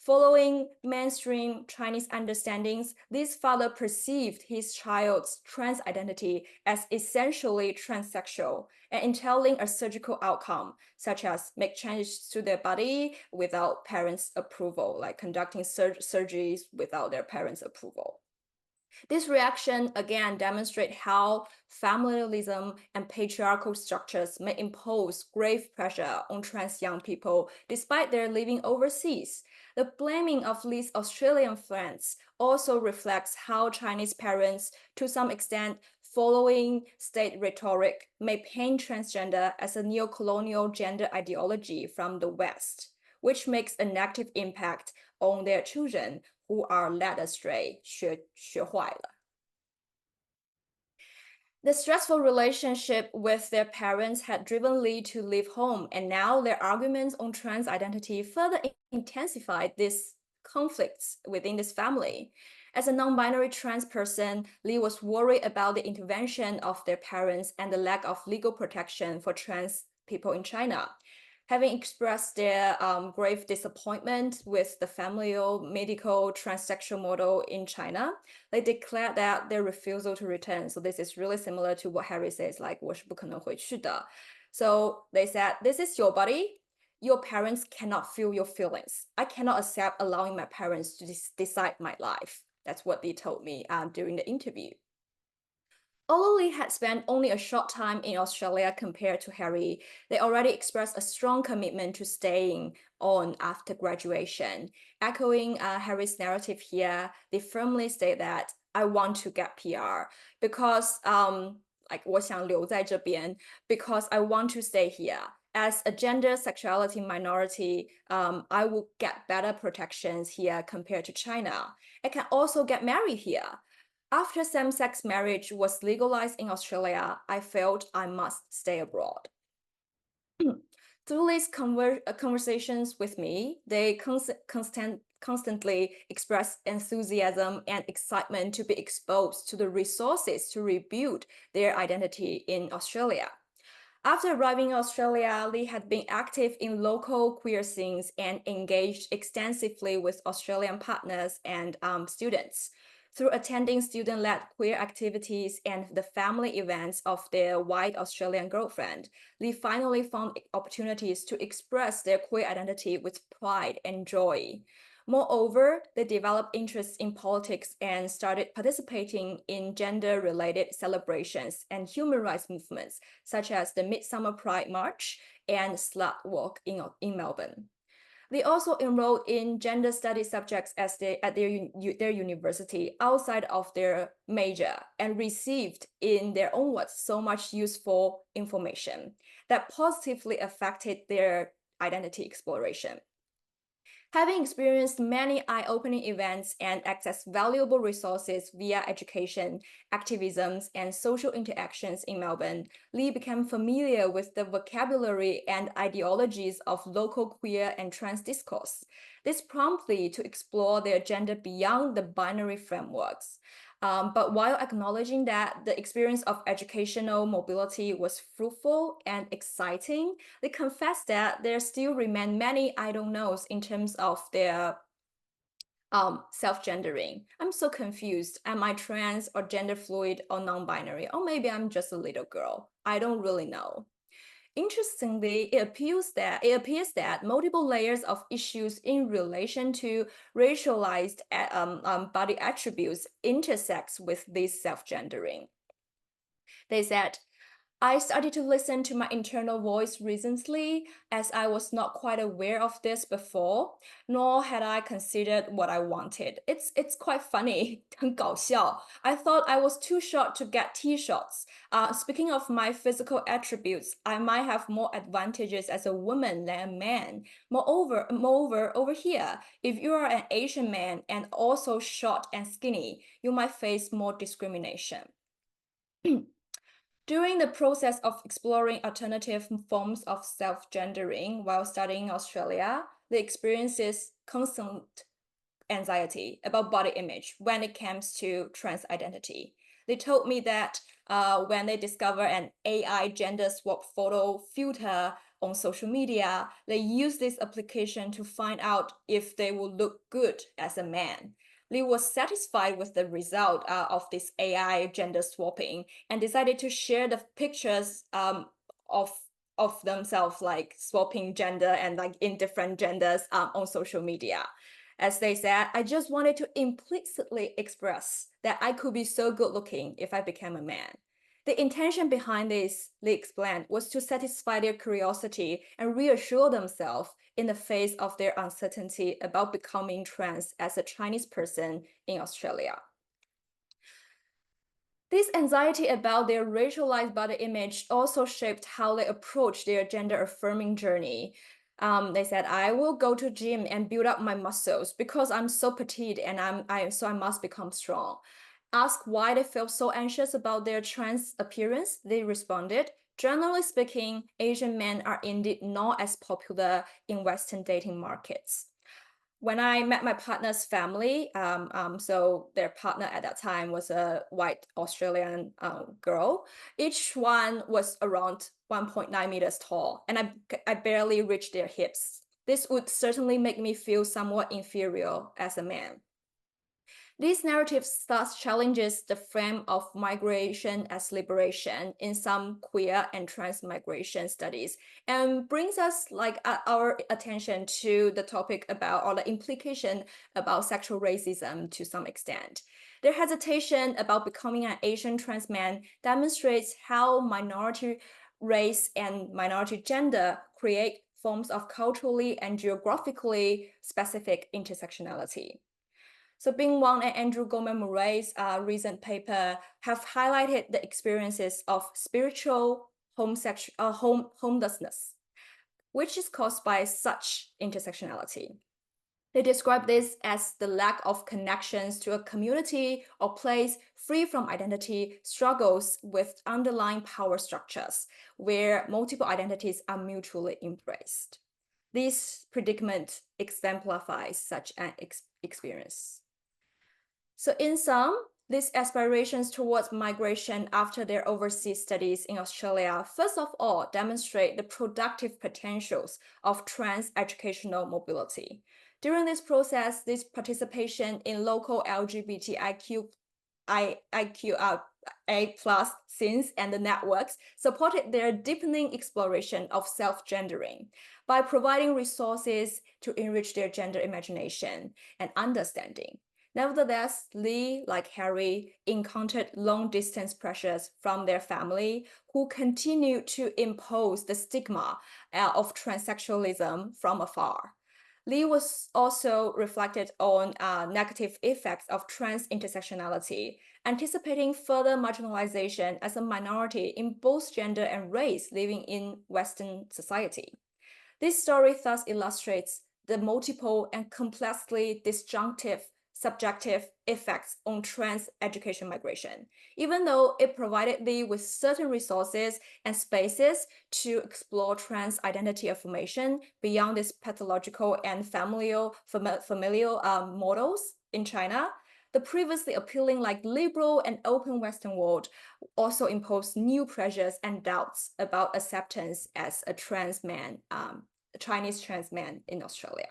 Following mainstream Chinese understandings, this father perceived his child's trans identity as essentially transsexual and entailing a surgical outcome, such as make changes to their body without parents' approval, like conducting surgeries without their parents' approval. This reaction again demonstrates how familialism and patriarchal structures may impose grave pressure on trans young people despite their living overseas. The blaming of Lee's Australian friends also reflects how Chinese parents, to some extent, following state rhetoric, may paint transgender as a neo-colonial gender ideology from the West, which makes a negative impact on their children who are led astray, 学坏了. The stressful relationship with their parents had driven Lee to leave home, and now their arguments on trans identity further intensified these conflicts within this family. As a non-binary trans person, Lee was worried about the intervention of their parents and the lack of legal protection for trans people in China. Having expressed their grave disappointment with the familial medical transsexual model in China, they declared that their refusal to return. So this is really similar to what Harry says, like 我是不可能回去的. So they said, this is your body. Your parents cannot feel your feelings. I cannot accept allowing my parents to decide my life. That's what they told me during the interview. Although Lee had spent only a short time in Australia compared to Harry, they already expressed a strong commitment to staying on after graduation. Echoing Harry's narrative here, they firmly state that I want to get PR because like 我想留在这边 because I want to stay here. As a gender sexuality minority, I will get better protections here compared to China. I can also get married here. After same-sex marriage was legalized in Australia, I felt I must stay abroad. Through these conversations with me, they constantly expressed enthusiasm and excitement to be exposed to the resources to rebuild their identity in Australia. After arriving in Australia, Lee had been active in local queer scenes and engaged extensively with Australian partners and students. Through attending student-led queer activities and the family events of their white Australian girlfriend, Lee finally found opportunities to express their queer identity with pride and joy. Moreover, they developed interests in politics and started participating in gender-related celebrations and human rights movements, such as the Midsummer Pride March and Slut Walk in Melbourne. They also enrolled in gender studies subjects at their university outside of their major and received in their own words so much useful information that positively affected their identity exploration. Having experienced many eye-opening events and accessed valuable resources via education, activisms, and social interactions in Melbourne, Lee became familiar with the vocabulary and ideologies of local queer and trans discourse. This prompted Lee to explore their gender beyond the binary frameworks. But while acknowledging that the experience of educational mobility was fruitful and exciting, they confessed that there still remain many I don't knows in terms of their self-gendering. I'm so confused. Am I trans or gender fluid or non-binary? Or maybe I'm just a little girl. I don't really know. Interestingly, it appears that multiple layers of issues in relation to racialized body attributes intersect with this self-gendering. They said, I started to listen to my internal voice recently, as I was not quite aware of this before, nor had I considered what I wanted. It's quite funny, 很搞笑. I thought I was too short to get T-shirts. Speaking of my physical attributes, I might have more advantages as a woman than a man. Moreover, over here, if you are an Asian man and also short and skinny, you might face more discrimination. During the process of exploring alternative forms of self-gendering while studying in Australia, they experiences constant anxiety about body image when it comes to trans identity. They told me that when they discover an AI gender swap photo filter on social media, they use this application to find out if they will look good as a man. Lee was satisfied with the result of this AI gender swapping and decided to share the pictures of themselves, like swapping gender and like in different genders on social media. As they said, I just wanted to implicitly express that I could be so good looking if I became a man. The intention behind this, Lee explained, was to satisfy their curiosity and reassure themselves in the face of their uncertainty about becoming trans as a Chinese person in Australia. This anxiety about their racialized body image also shaped how they approached their gender-affirming journey. They said, I will go to gym and build up my muscles because I'm so petite and so I must become strong. Asked why they felt so anxious about their trans appearance, they responded, generally speaking, Asian men are indeed not as popular in Western dating markets. When I met my partner's family, so their partner at that time was a white Australian girl. Each one was around 1.9 meters tall, and I barely reached their hips. This would certainly make me feel somewhat inferior as a man. This narrative thus challenges the frame of migration as liberation in some queer and trans migration studies and brings us our attention to the topic about, or the implication about sexual racism to some extent. Their hesitation about becoming an Asian trans man demonstrates how minority race and minority gender create forms of culturally and geographically specific intersectionality. So Bing Wang and Andrew Gomez-Murray's recent paper have highlighted the experiences of spiritual homelessness, which is caused by such intersectionality. They describe this as the lack of connections to a community or place free from identity struggles with underlying power structures where multiple identities are mutually embraced. This predicament exemplifies such an experience. So in sum, these aspirations towards migration after their overseas studies in Australia, first of all, demonstrate the productive potentials of trans educational mobility. During this process, this participation in local LGBTIQA+ scenes and the networks supported their deepening exploration of self-gendering by providing resources to enrich their gender imagination and understanding. Nevertheless, Lee, like Harry, encountered long-distance pressures from their family who continued to impose the stigma of transsexualism from afar. Lee was also reflected on negative effects of trans intersectionality, anticipating further marginalization as a minority in both gender and race living in Western society. This story thus illustrates the multiple and complexly disjunctive subjective effects on trans education migration, even though it provided Lee with certain resources and spaces to explore trans identity affirmation beyond these pathological and familial models in China. The previously appealing, liberal and open Western world also imposed new pressures and doubts about acceptance as a trans man, a Chinese trans man in Australia.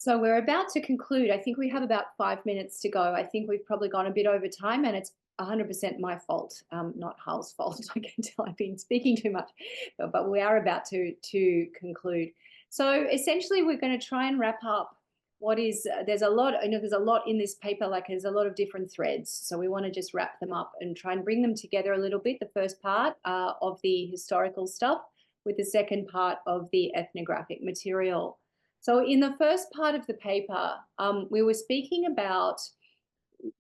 So we're about to conclude. I think we have about 5 minutes to go. I think we've probably gone a bit over time, and it's 100% my fault, not Hal's fault. I can tell I've been speaking too much, but we are about to conclude. So essentially, we're going to try and wrap up what is, there's a lot, there's a lot in this paper, there's a lot of different threads. So we want to just wrap them up and try and bring them together a little bit. The first part of the historical stuff with the second part of the ethnographic material. So in the first part of the paper, we were speaking about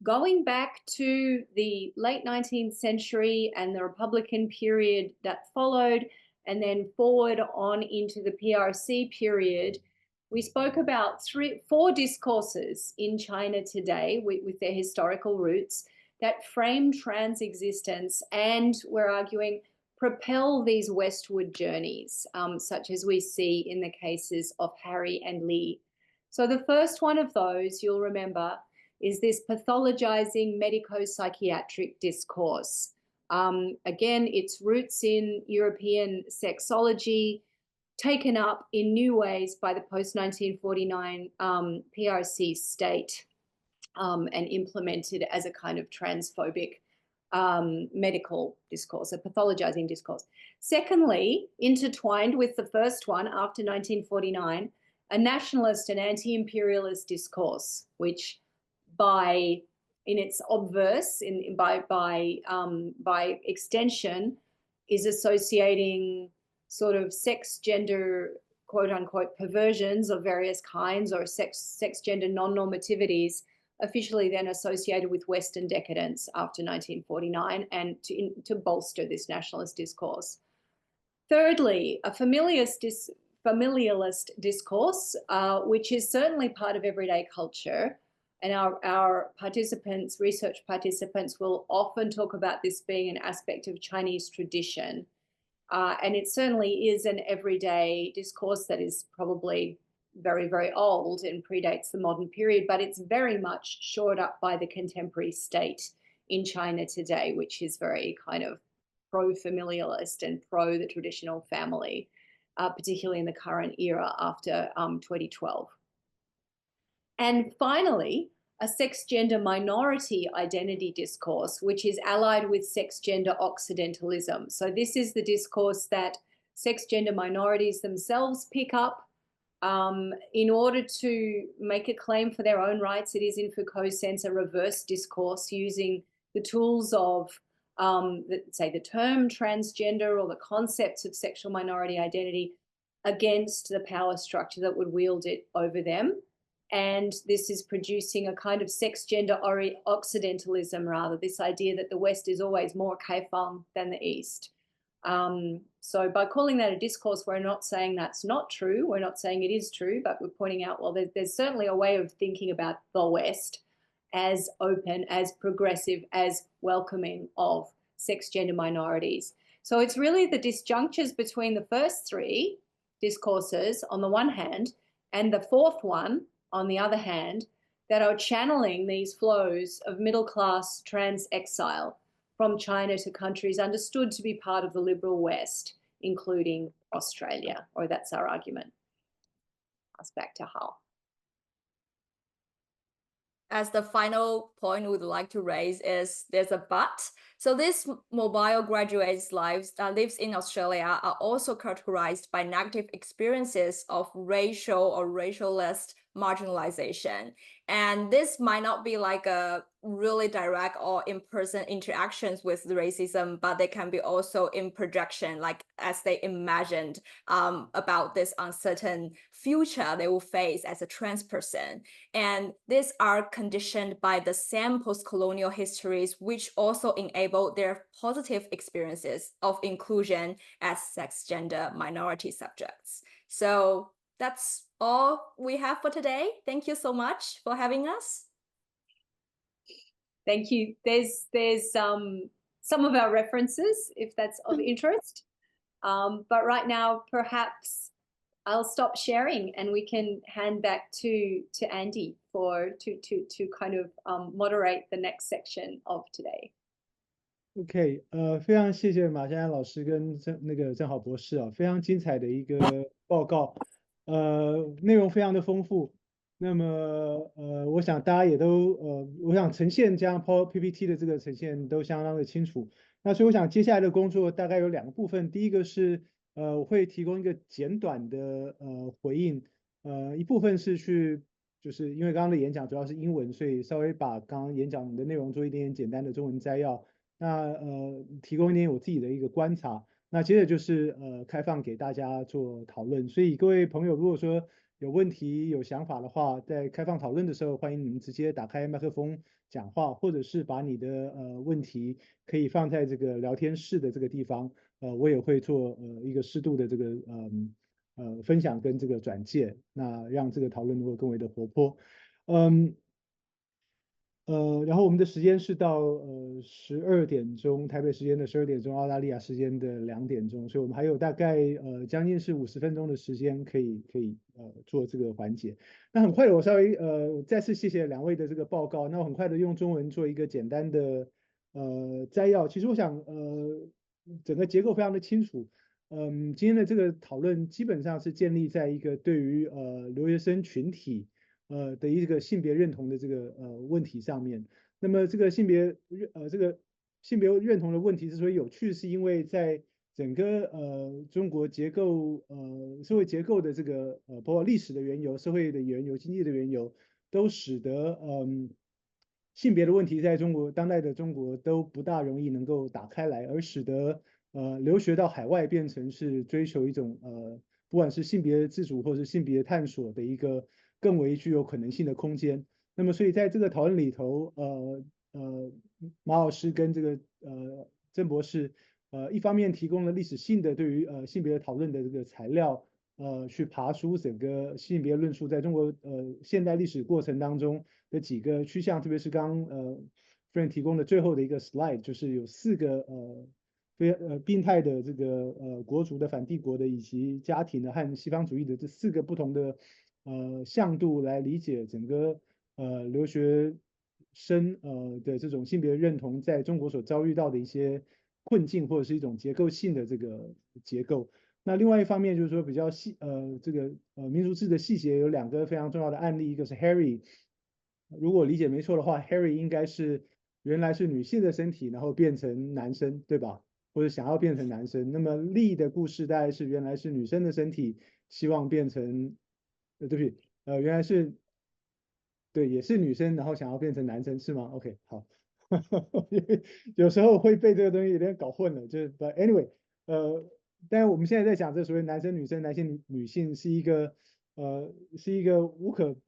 going back to the late 19th century and the Republican period that followed, and then forward on into the PRC period. We spoke about 4 discourses in China today with their historical roots that frame trans existence and, we're arguing, propel these westward journeys, such as we see in the cases of Harry and Lee. So the first one of those, you'll remember, is this pathologizing medico-psychiatric discourse, Again, its roots in European sexology, taken up in new ways by the post-1949 PRC state and implemented as a kind of transphobic medical discourse, a pathologizing discourse. Secondly, intertwined with the first one after 1949, a nationalist and anti-imperialist discourse, which in its obverse, by extension, is associating sort of sex gender, quote unquote, perversions of various kinds, or sex gender non-normativities, officially then associated with Western decadence after 1949, and to bolster this nationalist discourse. Thirdly, a familialist discourse, which is certainly part of everyday culture. And our participants, research participants, will often talk about this being an aspect of Chinese tradition. And it certainly is an everyday discourse that is probably very, very old and predates the modern period, but it's very much shored up by the contemporary state in China today, which is very kind of pro-familialist and pro the traditional family, particularly in the current era after 2012. And finally, a sex gender minority identity discourse, which is allied with sex gender occidentalism. So this is the discourse that sex gender minorities themselves pick up in order to make a claim for their own rights. It is, in Foucault's sense, a reverse discourse using the tools of, say, the term transgender or the concepts of sexual minority identity against the power structure that would wield it over them. And this is producing a kind of sex gender occidentalism, rather, this idea that the West is always more kaifeng than the East. So by calling that a discourse, we're not saying that's not true. We're not saying it is true, but we're pointing out, well, there's certainly a way of thinking about the West as open, as progressive, as welcoming of sex gender minorities. So it's really the disjunctures between the first three discourses on the one hand and the fourth one on the other hand that are channeling these flows of middle-class trans exile from China to countries understood to be part of the liberal West, including Australia, or that's our argument. Pass back to Hao. As the final point we'd like to raise is there's a but. So these mobile graduates' lives that lives in Australia are also characterized by negative experiences of racial or racialized marginalization. And this might not be like a really direct or in-person interactions with the racism, but they can be also in projection, like as they imagined about this uncertain future they will face as a trans person. And these are conditioned by the same post-colonial histories, which also enable their positive experiences of inclusion as sex gender minority subjects. So that's all we have for today. Thank you so much for having us. Thank you. There's some of our references, if that's of interest. But right now, perhaps I'll stop sharing and we can hand back to Andy to kind of moderate the next section of today. OK，非常谢谢马珊珊老师跟郑好博士啊，非常精彩的一个报告，内容非常的丰富。那么我想大家也都我想呈现这样 PPT 的这个呈现都相当的清楚。那所以我想接下来的工作大概有2个部分，第一个是我会提供一个简短的回应，一部分是就是因为刚刚的演讲主要是英文，所以稍微把刚刚演讲的内容做一点点简单的中文摘要。那提供一点我自己的一个观察，那接着就是开放给大家做讨论。所以各位朋友，如果说有问题、有想法的话，在开放讨论的时候，欢迎你们直接打开麦克风讲话，或者是把你的问题可以放在这个聊天室的这个地方，我也会做一个适度的这个分享跟这个转介，那让这个讨论能够更为的活泼。然后我们的时间是到12点钟，台北时间的12点钟，澳大利亚时间的2点钟，所以我们还有大概将近是50分钟的时间可以做这个环节。那很快的，我稍微再次谢谢2位的这个报告。那我很快的用中文做一个简单的摘要，其实我想整个结构非常的清楚。今天的这个讨论基本上是建立在一个对于留学生群体的一个性别认同的这个问题上面。那么这个性别认同的问题之所以有趣，是因为在整个中国社会结构的这个包括历史的缘由、社会的缘由、经济的缘由，都使得性别的问题在当代的中国都不大容易能够打开来，而使得留学到海外变成是追求一种不管是性别自主或是性别探索的一个更为具有可能性的空间。那么所以在这个讨论里头，马老师跟这个郑博士，一方面提供了历史性的对于性别讨论的这个材料，去爬梳整个性别论述在中国现代历史过程当中的几个趋向，特别是刚Frank 提供的最后的一个 slide，就是有4个病态的这个国族的反帝国的以及家庭的和西方主义的这4个不同的向度来理解整个留学生的这种性别认同在中国所遭遇到的一些困境或者是一种结构性的这个结构。那另外一方面就是说比较这个民族志的细节有2个非常重要的案例，一个是 Harry， 如果理解没错的话 ，Harry 应该是原来是女性的身体，然后变成男生，对吧？或者想要变成男生。那么 Lee 的故事大概是原来是女生的身体，希望变成，对不起，原来是，对，也是女生，然后想要变成男生，是吗？OK，好。因为有时候会被这个东西有点搞混了，就是 but anyway，但是我们现在在讲这所谓男生女生、男性女性是一个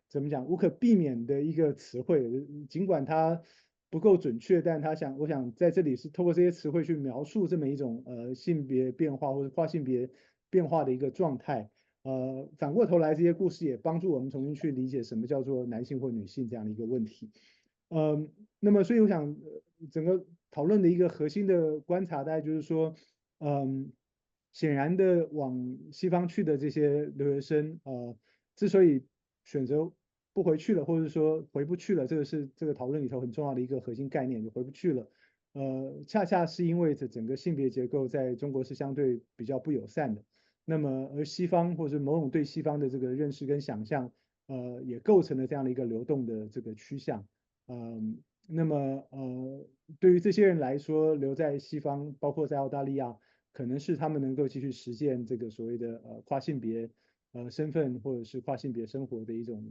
怎么讲无可避免的一个词汇，尽管它不够准确，但我想在这里是透过这些词汇去描述这么一种性别变化或者跨性别变化的一个状态。反过头来，这些故事也帮助我们重新去理解什么叫做男性或女性这样的一个问题。那么所以我想，整个讨论的一个核心的观察，大概就是说，显然的往西方去的这些留学生，之所以选择不回去了，或者说回不去了，这个是这个讨论里头很重要的一个核心概念，就回不去了。恰恰是因为这整个性别结构在中国是相对比较不友善的，那么而西方或者某种对西方的这个认识跟想象，也构成了这样的一个流动的这个趋向。那么对于这些人来说，留在西方，包括在澳大利亚，可能是他们能够继续实践这个所谓的跨性别身份或者是跨性别生活的一种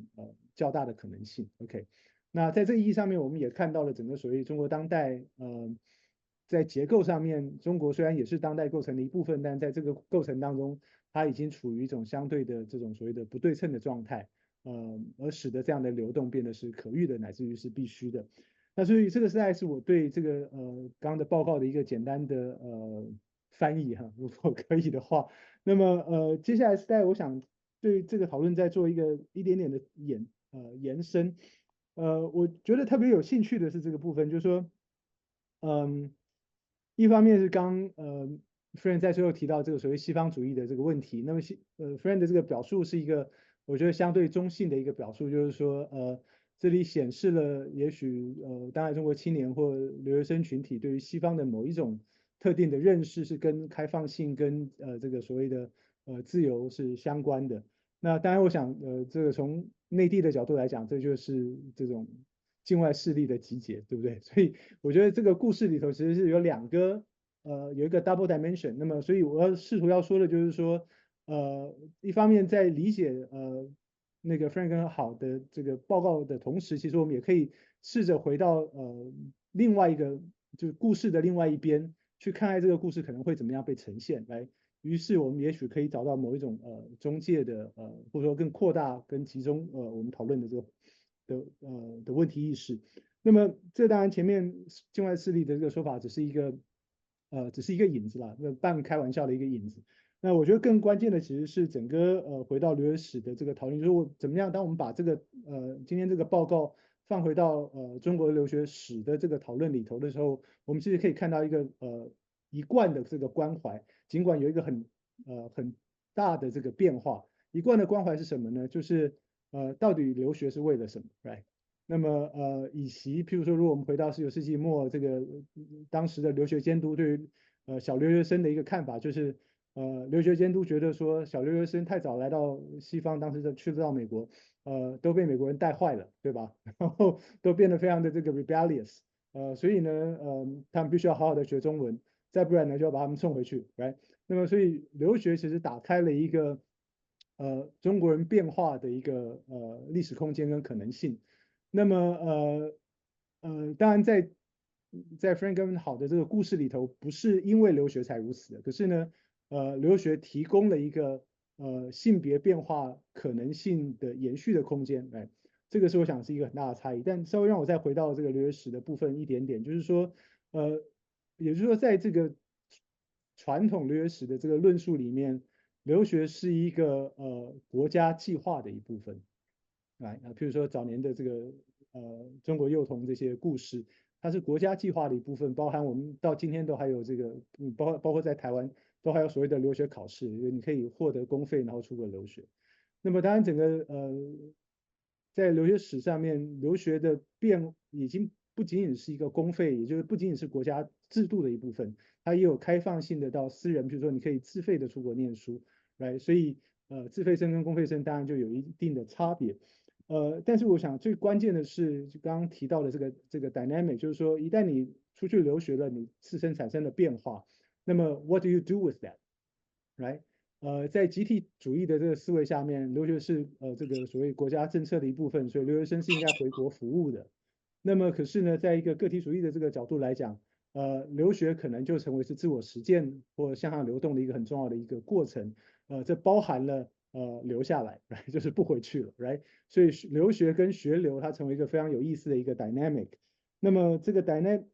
较大的可能性。OK，那在这个意义上面，我们也看到了整个所谓中国当代在结构上面，中国虽然也是当代构成的一部分，但在这个构成当中，它已经处于一种相对的这种所谓的不对称的状态。而使得这样的流动变得是可遇的，乃至于是必须的。那所以这个实在是我对这个刚刚的报告的一个简单的翻译哈，如果可以的话。那么接下来是在我想对这个讨论再做一点点的延伸。我觉得特别有兴趣的是这个部分，就是说，一方面是Friend 在最后提到这个所谓西方主义的这个问题，那么Friend 的这个表述是一个我觉得相对中性的一个表述，就是说这里显示了也许当代中国青年或留学生群体对于西方的某一种特定的认识是跟开放性跟这个所谓的自由是相关的。那当然我想这个从内地的角度来讲，这就是这种境外势力的集结，对不对？所以我觉得这个故事里头其实是有有一个 double dimension。那么所以我要试图要说的就是说，一方面在理解那个 Frank 好的这个报告的同时，其实我们也可以试着回到另外一个就是故事的另外一边，去看看这个故事可能会怎么样被呈现。于是我们也许可以找到某一种中介的或者说更扩大跟集中我们讨论的这个的问题意识。那么这当然前面境外势力的这个说法只是一个引子啦，那半开玩笑的一个引子。那我觉得更关键的其实是整个回到留学史的这个讨论，就是怎么样，当我们把这个今天这个报告放回到中国留学史的这个讨论里头的时候，我们其实可以看到一个一贯的这个关怀，尽管有一个很大的这个变化。一贯的关怀是什么呢？就是到底留学是为了什么 ，right？那么以及譬如说，如果我们回到19世纪末这个当时的留学监督对于小留学生的一个看法，就是留学监督觉得说小留学生太早来到西方，当时去到美国，都被美国人带坏了，对吧？然后都变得非常的这个 rebellious，所以呢，他们必须要好好的学中文，再不然呢就要把他们送回去，right？那么所以留学其实打开了一个中国人变化的一个历史空间跟可能性。那么当然在 Frank 好的这个故事里头，不是因为留学才如此的，可是呢，留学提供了一个性别变化可能性的延续的空间，哎，这个是我想是一个很大的差异。但稍微让我再回到这个留学史的部分一点点，就是说，也就是说，在这个传统留学史的这个论述里面，留学是一个国家计划的一部分。譬如说早年的这个中国幼童这些故事，它是国家计划的一部分，包含我们到今天都还有这个，包括在台湾都还有所谓的留学考试，你可以获得公费然后出国留学。那么当然整个在留学史上面，留学的已经不仅仅是一个公费，也就是不仅仅是国家制度的一部分，它也有开放性的到私人，比如说你可以自费的出国念书，所以自费生跟公费生当然就有一定的差别。但是我想最关键的是，就刚刚提到的这个 dynamic，就是说一旦你出去留学了，你自身产生了变化，那么 what do you do with that，right？在集体主义的这个思维下面，留学是这个所谓国家政策的一部分，所以留学生是应该回国服务的。那么可是呢，在一个个体主义的这个角度来讲，留学可能就成为是自我实践或向上流动的一个很重要的一个过程。这包含了留下来就是不回去了，right？所以留学跟学留它成为一个非常有意思的一个 dynamic。那么这个 dynamic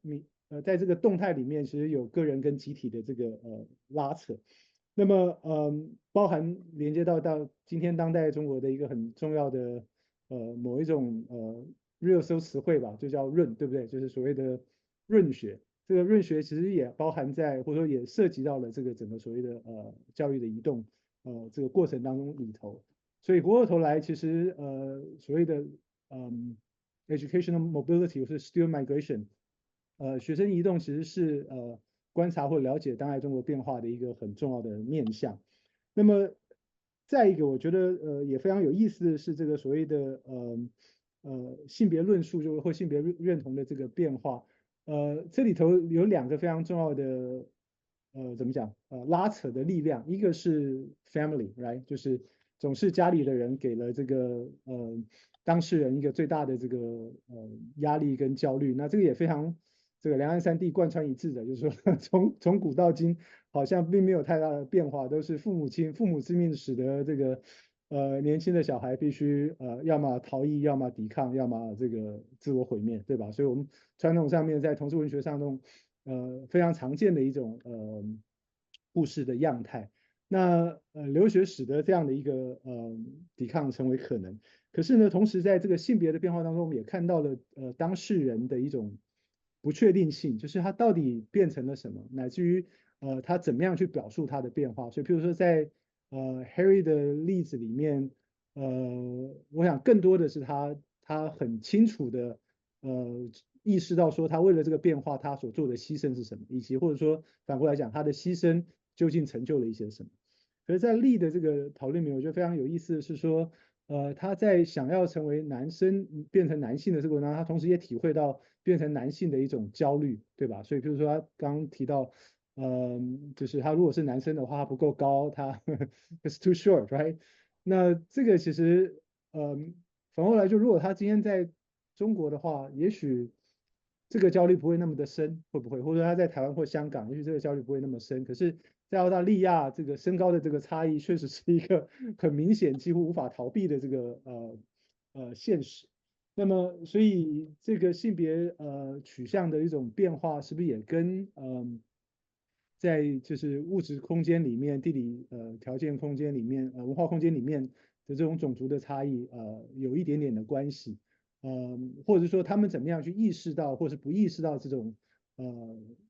在这个动态里面，其实有个人跟集体的这个拉扯。那么包含连接到今天当代中国的一个很重要的某一种热搜词汇吧，就叫润，对不对？就是所谓的润学。这个润学其实也包含在，或者说也涉及到了这个整个所谓的教育的移动这个过程当中里头。所以回过头来，其实所谓的educational mobility 或是 student migration，学生移动其实是观察或了解当代中国变化的一个很重要的面向。那么再一个，我觉得也非常有意思的是这个所谓的性别论述或性别认同的这个变化。这里头有两个非常重要的怎么讲拉扯的力量，一个是 family，right， 就是总是家里的人给了这个当事人一个最大的这个压力跟焦虑。那这个也非常这个两岸三地贯穿一致的，就是说从古到今好像并没有太大的变化，都是父母之命使得这个年轻的小孩必须要么逃逸，要么抵抗，要么这个自我毁灭，对吧？所以我们传统上面在同志文学上中非常常见的一种故事的样态。那留学使得这样的一个抵抗成为可能。可是呢，同时在这个性别的变化当中，我们也看到了当事人的一种不确定性，就是他到底变成了什么，乃至于他怎么样去表述他的变化。所以，譬如说在Harry 的例子里面，我想更多的是他很清楚的意识到说他为了这个变化他所做的牺牲是什么，以及或者说反过来讲他的牺牲究竟成就了一些什么。可是，在利的这个讨论里面，我觉得非常有意思的是说，他在想要成为男生变成男性的这个过程当中，他同时也体会到变成男性的一种焦虑，对吧？所以，比如说他刚刚提到，就是他如果是男生的话，他不够高，他 it's too short，right？那这个其实，反过来就如果他今天在中国的话，也许这个焦虑不会那么的深，会不会？或者他在台湾或香港，也许这个焦虑不会那么深。可是，在澳大利亚，这个身高的这个差异确实是一个很明显、几乎无法逃避的这个现实。那么，所以这个性别取向的一种变化，是不是也跟在就是物质空间里面、地理条件空间里面、文化空间里面的这种种族的差异有一点点的关系？或者说他们怎么样去意识到，或是不意识到这种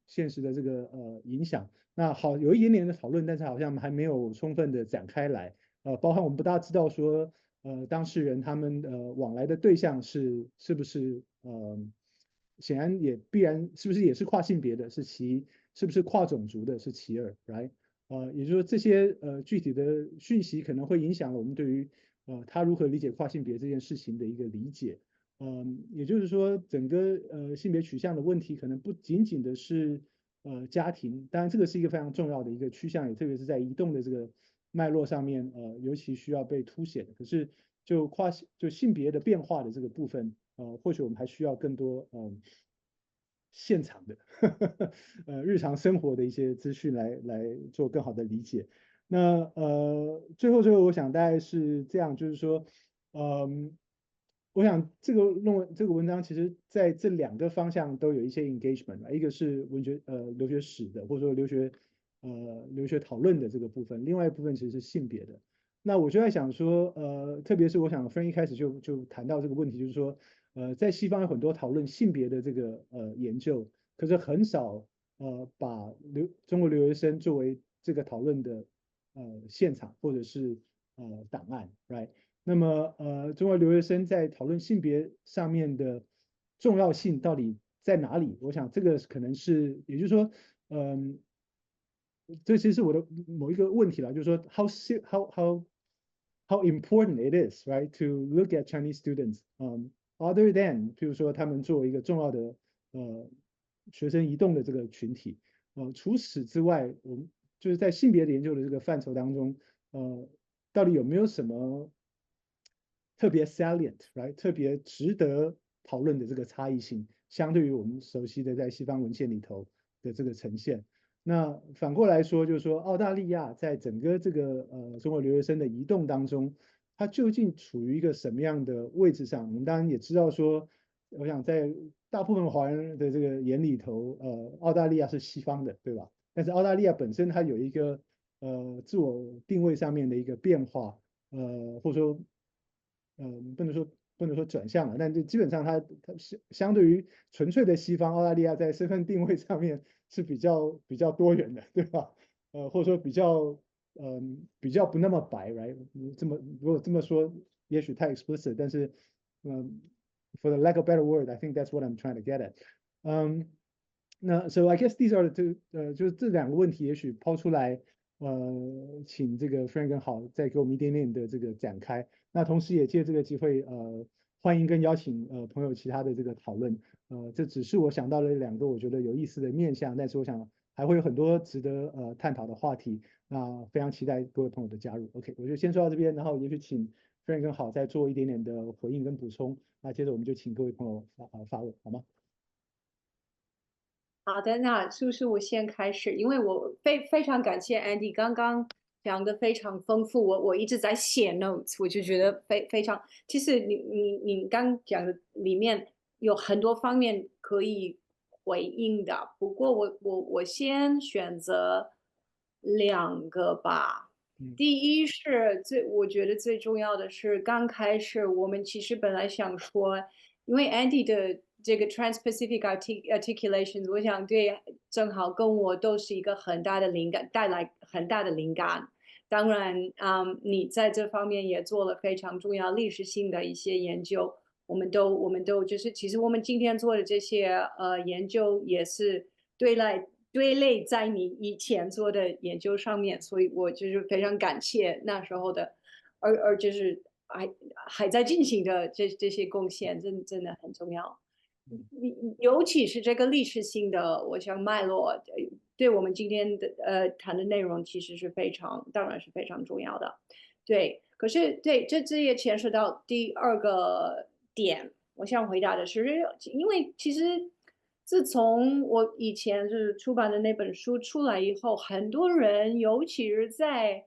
现实的这个影响？那好，有一点点的讨论，但是好像还没有充分的展开来。包含我们不大知道说，当事人他们往来的对象是不是显然也必然是不是也是跨性别的是其是不是跨种族的是其二，right？也就是说这些具体的讯息可能会影响了我们对于他如何理解跨性别这件事情的一个理解。也就是说，整个性别取向的问题可能不仅仅的是家庭，当然这个是一个非常重要的一个趋向，也特别是在移动的这个脉络上面，尤其需要被凸显。可是就性别的变化的这个部分，或许我们还需要更多现场的日常生活的一些资讯来做更好的理解。那最后我想大概是这样，就是说，我想这个论文这个文章其实在这两个方向都有一些 engagement，一个是留学史的，或者说留学讨论的这个部分，另外一部分其实是性别的。那我就在想说，特别是我想 Frank 一开始就谈到这个问题，就是说，在西方有很多讨论性别的这个研究，可是很少把中国留学生作为这个讨论的现场或者是档案，right？那么中国留学生在讨论性别上面的重要性到底在哪里？我想这个可能是，也就是说，这其实是我的某一个问题了，就是说 how important it is, right, to look at Chinese students, other than 譬如说他们作为一个重要的学生移动的这个群体，除此之外，我们就是在性别研究的这个范畴当中，到底有没有什么特别 salient, right, 特别值得讨论的这个差异性，相对于我们熟悉的在西方文献里头的这个呈现。那反过来说，就是说澳大利亚在整个这个中国留学生的移动当中，它究竟处于一个什么样的位置上？我们当然也知道说，我想在大部分华人的这个眼里头，澳大利亚是西方的，对吧？但是澳大利亚本身它有一个自我定位上面的一个变化，或者说不能说转向了，但就基本上它是相对于纯粹的西方，澳大利亚在身份定位上面是比较多元的，对吧？或者说比较不那么白，right？如果这么说，也许太 explicit，但是for the lack of better word, I think that's what I'm trying to get at. 那 so I guess these are the two，就是这两个问题，也许抛出来，请这个 Frank 好再给我们一点点的这个展开。那同时也借这个机会，欢迎跟邀请朋友其他的这个讨论。这只是我想到了两个我觉得有意思的面向，但是我想还会有很多值得探讨的话题。那非常期待各位朋友的加入。OK，我就先说到这边，然后也许请 Frank 好再做一点点的回应跟补充。那接着我们就请各位朋友发问，好吗？好的，那是不是我先开始？因为我非常感谢 Andy 刚刚讲的非常丰富，我一直在写 notes，我就觉得非常，其实你刚讲的里面有很多方面可以回应的，不过我先选择两个吧。第一是我觉得最重要的是，刚开始我们其实本来想说，因为 Andy 的这个 Trans-Pacific articulations，我想对正好跟我都是一个很大的灵感，带来很大的灵感。当然，你在这方面也做了非常重要历史性的一些研究。我们都就是，其实我们今天做的这些研究也是堆类在你以前做的研究上面，所以我就是非常感谢那时候的，而就是还在进行的这些贡献，真的很重要。尤其是这个历史性的，我想脉络对我们今天的谈的内容其实是当然是非常重要的。对，可是对这也牵涉到第二个点，我想回答的是，因为其实自从我以前就是出版的那本书出来以后，很多人，尤其是在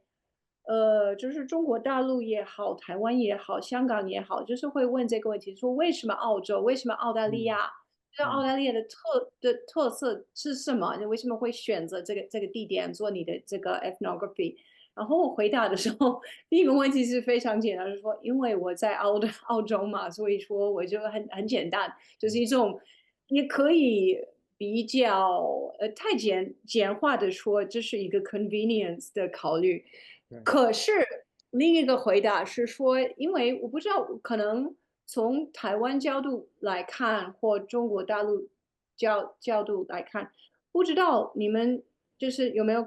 就是中国大陆也好，台湾也好，香港也好，就是会问这个问题，说为什么澳洲，为什么澳大利亚？这澳大利亚的特色是什么？你为什么会选择这个地点做你的这个 ethnography？然后我回答的时候，第一个问题是非常简单，就是说，因为我在澳洲嘛，所以说我就很简单，就是一种也可以比较太简化的说，这是一个 convenience 的考虑。可是另一个回答是说，因为我不知道，可能从台湾角度来看，或中国大陆角度来看，不知道你们就是有没有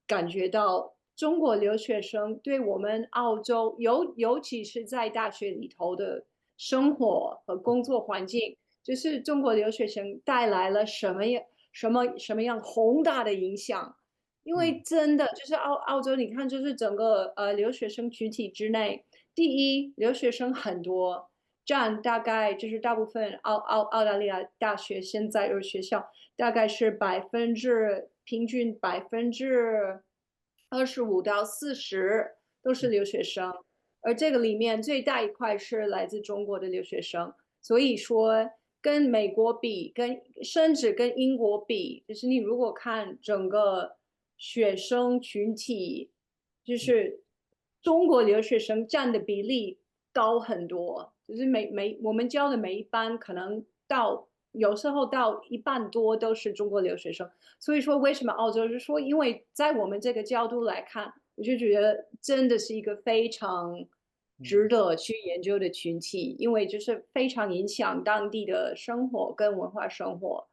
感觉到中国留学生对我们澳洲，尤其是在大学里头的生活和工作环境，就是中国留学生带来了什么样宏大的影响？因为真的就是澳洲，你看，就是整个留学生群体之内，第一，留学生很多，占大概就是大部分澳大利亚大学现在有学校大概是平均25%到40%都是留学生，而这个里面最大一块是来自中国的留学生，所以说跟美国比，甚至跟英国比，就是你如果看整个学生群体，就是中国留学生占的比例高很多，就是我们教的每一班可能有时候到一半多都是中国留学生，所以说为什么澳洲是说，因为在我们这个角度来看，我就觉得真的是一个非常值得去研究的群体，因为就是非常影响当地的生活跟文化生活。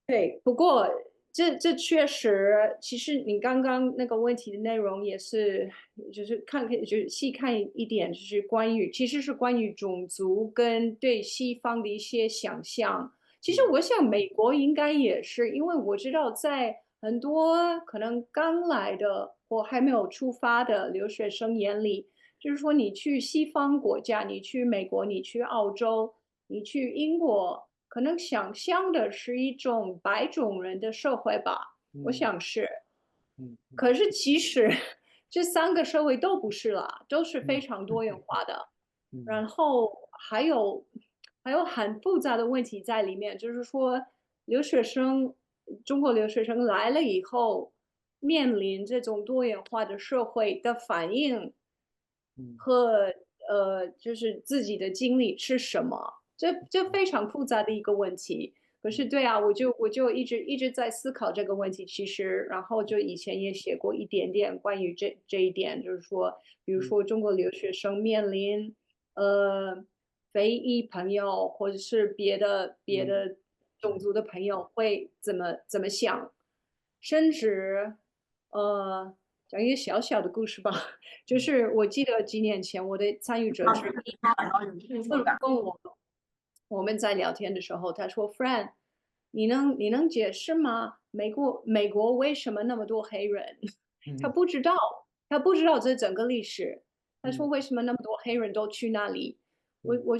对，不过这确实，其实你刚刚那个问题的内容也是，就是就是细看一点，就是其实是关于种族跟对西方的一些想象。其实我想美国应该也是，因为我知道在很多可能刚来的或还没有出发的留学生眼里，就是说你去西方国家，你去美国，你去澳洲，你去英国。可能想象的是一种白种人的社会吧，我想是。可是其实这三个社会都不是啦，都是非常多元化的。然后还有很复杂的问题在里面，就是说留学生，中国留学生来了以后，面临这种多元化的社会的反应和就是自己的经历是什么，这非常复杂的一个问题。可是对啊，我就一直在思考这个问题，其实，然后就以前也写过一点点关于这一点，就是说，比如说中国留学生面临呃非裔朋友或者是别的种族的朋友会怎么想，甚至呃讲一个小小的故事吧，就是我记得几年前我的参与者之一跟我们在聊天的时候，他说："Friend，你能解释吗？美国为什么那么多黑人？"他不知道，他不知道这整个历史。他说为什么那么多黑人都去那里？我问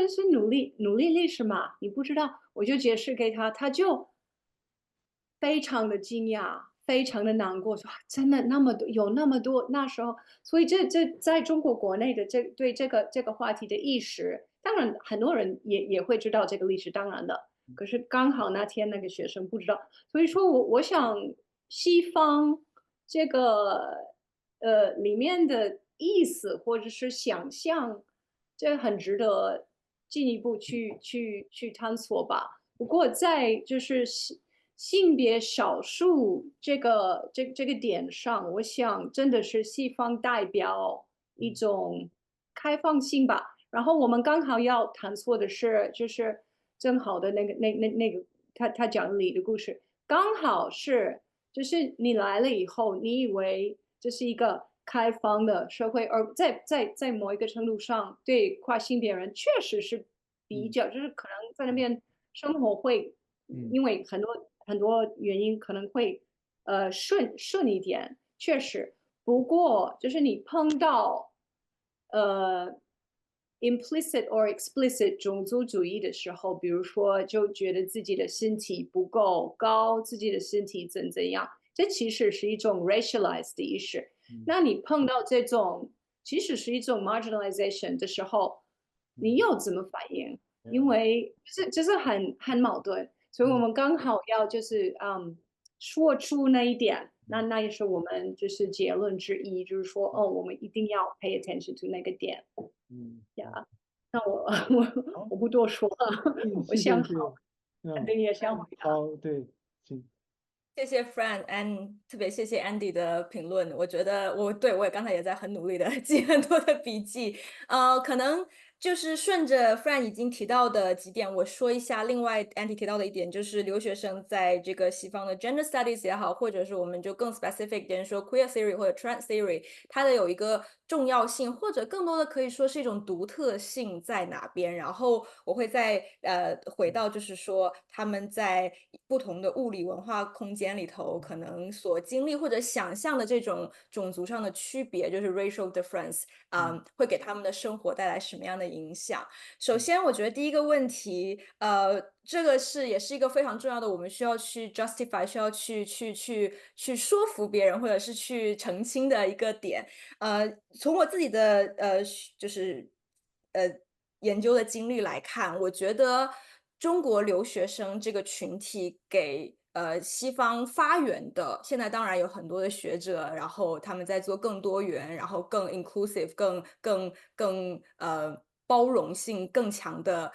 是努力历史嘛？你不知道，我就解释给他，他就非常的惊讶，非常的难过，说真的有那么多那时候，所以这在中国国内的对这个话题的意识，当然很多人也会知道这个历史，当然的，可是刚好那天那个学生不知道，所以说我想西方这个里面的意思或者是想象，这很值得进一步去探索吧。不过在就是性别少数这个点上，我想真的是西方代表一种开放性吧。然后我们刚好要谈错的是，就是正好的那个他讲里的故事，刚好是就是你来了以后，你以为这是一个开放的社会，而在某一个程度上，对跨性别人确实是比较，就是可能在那边生活会，因为很多原因可能会顺一点，确实。不过就是你碰到呃 implicit or explicit 种族主义的时候，比如说就觉得自己的身体不够高，自己的身体怎样，这其实是一种 racialized 的意识。那你碰到这种其实是一种 marginalization 的时候，你又怎么反应？因为这是很矛盾，所以我们刚好要就是说出那一点，那也是我们就是结论之一，就是说我们一定要 pay attention to 那个点。呀，那我不多说了，我谢谢谢谢，想好，肯嗯，定也想回答。好，对，行。谢谢 Fran，特别谢谢 Andy 的评论。我觉得我也刚才也在很努力的记很多的笔记。可能就是顺着 Fran 已经提到的几点，我说一下。另外 Andy 提到的一点就是留学生在这个西方的 gender studies 也好，或者是我们就更 specific 点说 queer theory 或者 trans theory，它的有一个重要性，或者更多的可以说是一种独特性在哪边。然后我会再回到就是说他们在不同的物理文化空间里头可能所经历或者想象的这种种族上的区别，就是 racial difference，会给他们的生活带来什么样的影响？首先，我觉得第一个问题，这个也是一个非常重要的，我们需要去 justify，需要去说服别人，或者是去澄清的一个点。从我自己的就是研究的经历来看，我觉得中国留学生这个群体给西方发源的，现在当然有很多的学者，然后他们在做更多元，然后更 inclusive，更包容性更强的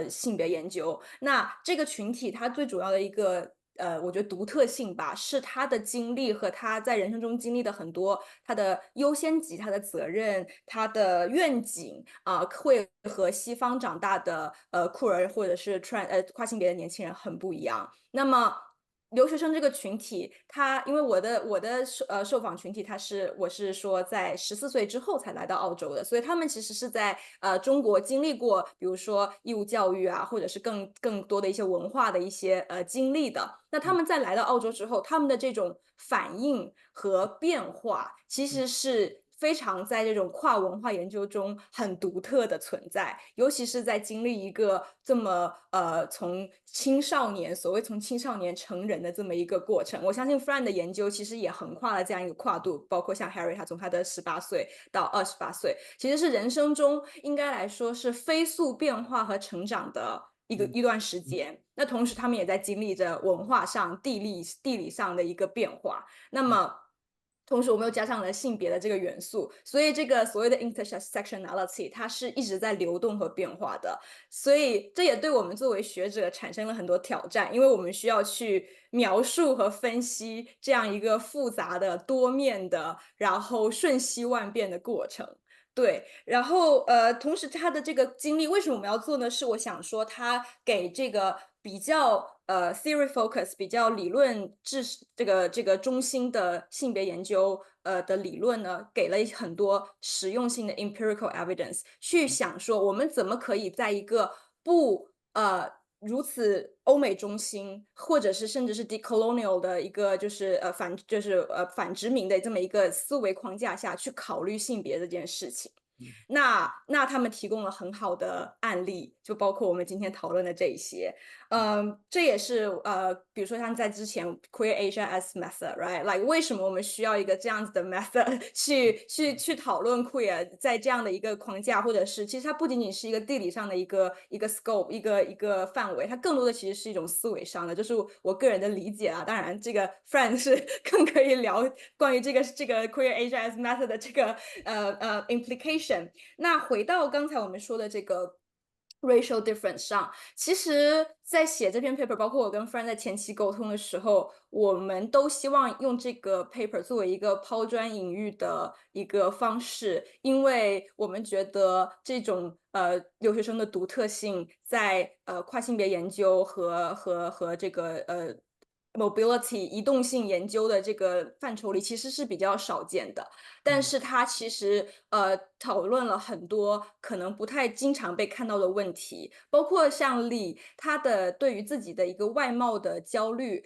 性别研究。那这个群体它最主要的一个我觉得独特性吧，是他的经历和他在人生中经历的很多他的优先级、他的责任、他的愿景会和西方长大的酷儿或者是跨性别的年轻人很不一样。那么留学生这个群体，因为我的受访群体，我是说在14岁之后才来到澳洲的，所以他们其实是在中国经历过，比如说义务教育啊，或者是更多的一些文化的一些经历的。那他们在来到澳洲之后，他们的这种反应和变化，其实是非常在这种跨文化研究中很独特的存在，尤其是在经历一个这么从青少年成人的这么一个过程。我相信 Fran 的研究其实也横跨了这样一个跨度，包括像 Harry 他从他的18岁到28岁，其实是人生中应该来说是飞速变化和成长的一段时间。那同时他们也在经历着文化上、地理上的一个变化。那么同时我们又加上了性别的这个元素，所以这个所谓的 intersectionality 它是一直在流动和变化的。所以这也对我们作为学者产生了很多挑战，因为我们需要去描述和分析这样一个复杂的、多面的，然后瞬息万变的过程。对，然后同时他的这个经历，为什么我们要做呢？是我想说，他给这个比较theory focus、比较理论这个中心的性别研究的理论呢，给了很多实用性的 empirical evidence，去想说我们怎么可以在一个不如此欧美中心，或者是甚至是 decolonial 的一个反殖民的这么一个思维框架下去考虑性别这件事情。那他们提供了很好的案例，就包括我们今天讨论的这一些。这也是比如说像在之前 Queer Asia as method，right？Like 为什么我们需要一个这样子的 method 去讨论 queer， 在这样的一个框架，或者是其实它不仅仅是一个地理上的一个 scope，一个范围，它更多的其实是一种思维上的，就是我个人的理解啊。当然，这个 Fran 是更可以聊关于这个 Queer Asia as method 的这个implication。那回到刚才我们说的这个 racial difference 上，其实，在写这篇 paper，包括我跟 Fran 在前期沟通的时候，我们都希望用这个 paper 作为一个抛砖引玉的一个方式，因为我们觉得这种留学生的独特性在跨性别研究和这个mobility 移动性研究的这个范畴里，其实是比较少见的。但是它其实讨论了很多可能不太经常被看到的问题，包括像李他的对于自己的一个外貌的焦虑，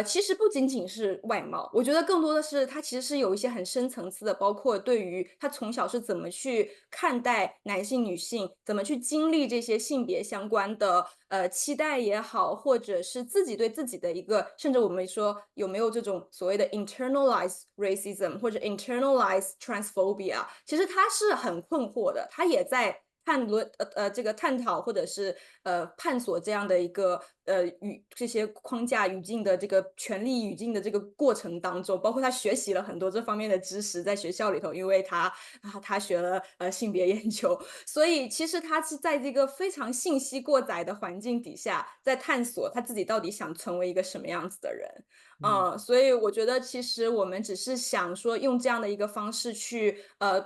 其实不仅仅是外貌，我觉得更多的是他其实是有一些很深层次的，包括对于他从小是怎么去看待男性、女性，怎么去经历这些性别相关的期待也好，或者是自己对自己的一个，甚至我们说有没有这种所谓的 internalized racism 或者 internalized transphobia，其实他是很困惑的，他也在这个探讨或者是探索这样的一个这些框架语境的这个权利语境的这个过程当中，包括他学习了很多这方面的知识在学校里头，因为他学了性别研究，所以其实他是在这个非常信息过载的环境底下，在探索他自己到底想成为一个什么样子的人。所以我觉得其实我们只是想说用这样的一个方式去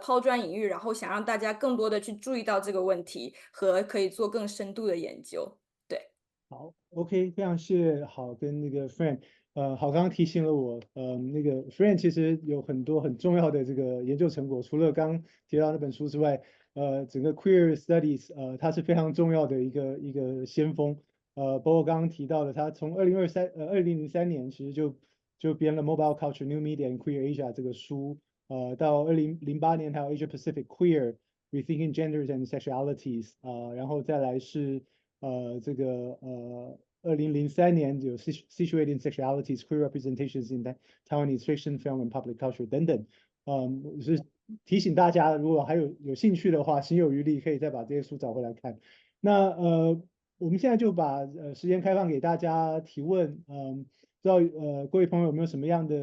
抛砖引玉，然后想让大家更多的去注意到这个问题和可以做更深度的研究。对，好，OK，非常谢谢好跟那个 Fran，好刚刚提醒了我，那个 Fran 其实有很多很重要的这个研究成果，除了刚提到那本书之外，整个 queer studies，它是非常重要的一个先锋，包括刚刚提到的，他从2003年其实就编了 Mobile Culture, New Media and Queer Asia 这个书，到2008年还有 Asia Pacific Queer Rethinking Genders and Sexualities，然后再来是这个2003年有 Situating Sexualities, Queer Representations in Taiwanese Fiction, Film and Public Culture 等等，是提醒大家，如果还有兴趣的话，心有余力可以再把这些书找回来看。那我们现在就把时间开放给大家提问，不知道各位朋友有没有什么样的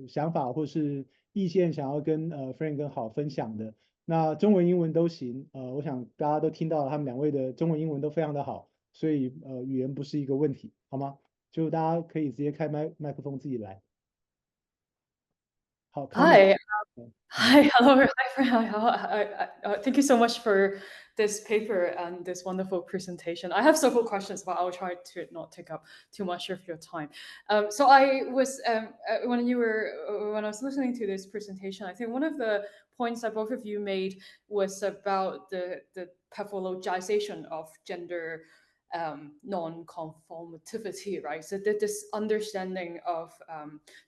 想法或是意见想要跟Frank 跟好分享的？那中文、英文都行，我想大家都听到了，他们两位的中文、英文都非常的好，所以语言不是一个问题，好吗？就大家可以直接开麦克风自己来。好 Hi. 嗯 Hi, hello, hi, Fran. Thank you so much for this paper and this wonderful presentation. I have several questions, but I'll try to not take up too much of your time. So I was when I was listening to this presentation, I think one of the points that both of you made was about the pathologization of gender non-conformity, right? So this understanding of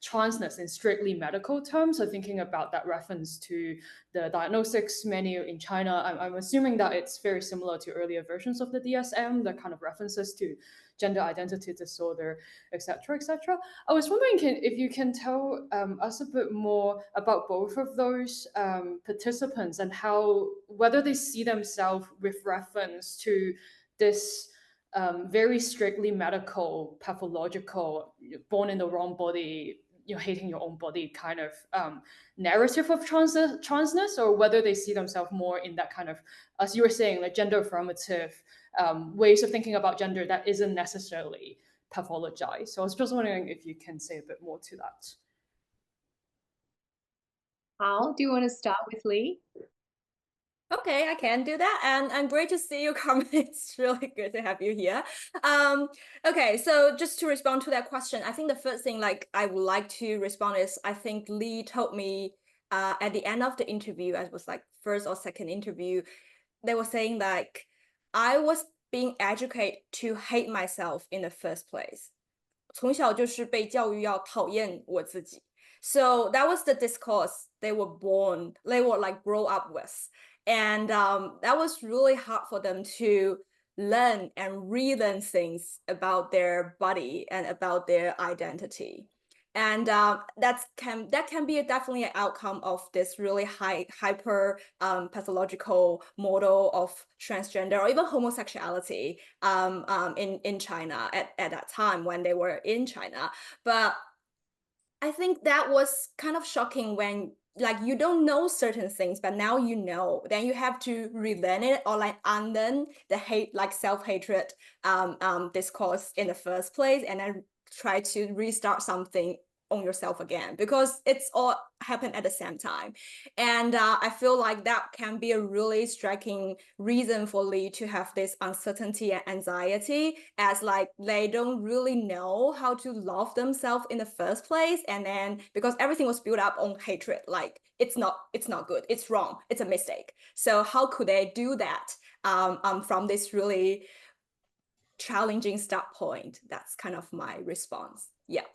transness in strictly medical terms. So thinking about that reference to the diagnostics menu in China, I'm assuming that it's very similar to earlier versions of the DSM, the kind of references to gender identity disorder, etc., etc. I was wondering if you can tell us a bit more about both of those participants and whether they see themselves with reference to this very strictly medical, pathological, born in the wrong body, hating your own body kind of narrative of transness, or whether they see themselves more in that kind of, as you were saying, like gender affirmative ways of thinking about gender that isn't necessarily pathologized. So I was just wondering if you can say a bit more to that. How do you want to start with Lee? Okay, I can do that. And great to see you, Carmen. It's really good to have you here. Okay, so just to respond to that question, I think the first thing I would like to respond is I think Lee told me at the end of the interview, it was like first or second interview, they were saying I was being educated to hate myself in the first place. 从小就是被教育要讨厌我自己. So that was the discourse they were grow up with. And that was really hard for them to learn and relearn things about their body and about their identity. And that can be definitely an outcome of this really hyper pathological model of transgender or even homosexuality in China at that time when they were in China. But I think that was kind of shocking when you don't know certain things, but now you know, then you have to relearn it or unlearn the hate, self-hatred discourse in the first place, and then try to restart something on yourself again, because it's all happened at the same time. And I feel like that can be a really striking reason for Lee to have this uncertainty and anxiety, as they don't really know how to love themselves in the first place. And then because everything was built up on hatred, it's not good, it's wrong, it's a mistake. So how could they do that from this really challenging start point? That's kind of my response. Yeah.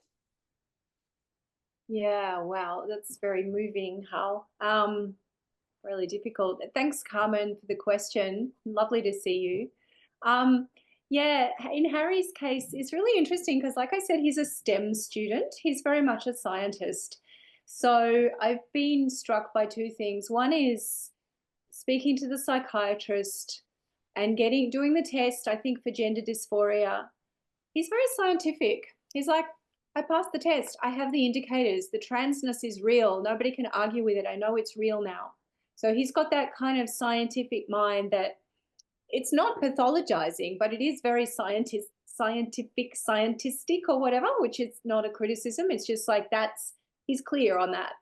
Yeah, wow, that's very moving, Hal. Really difficult. Thanks, Carmen, for the question. Lovely to see you. Yeah, in Harry's case, it's really interesting because, like I said, he's a STEM student. He's very much a scientist. So I've been struck by two things. One is speaking to the psychiatrist and doing the test, I think for gender dysphoria, he's very scientific. He's like, I passed the test. I have the indicators. The transness is real. Nobody can argue with it. I know it's real now. So he's got that kind of scientific mind that it's not pathologizing, but it is very scientistic or whatever, which is not a criticism. It's just like he's clear on that.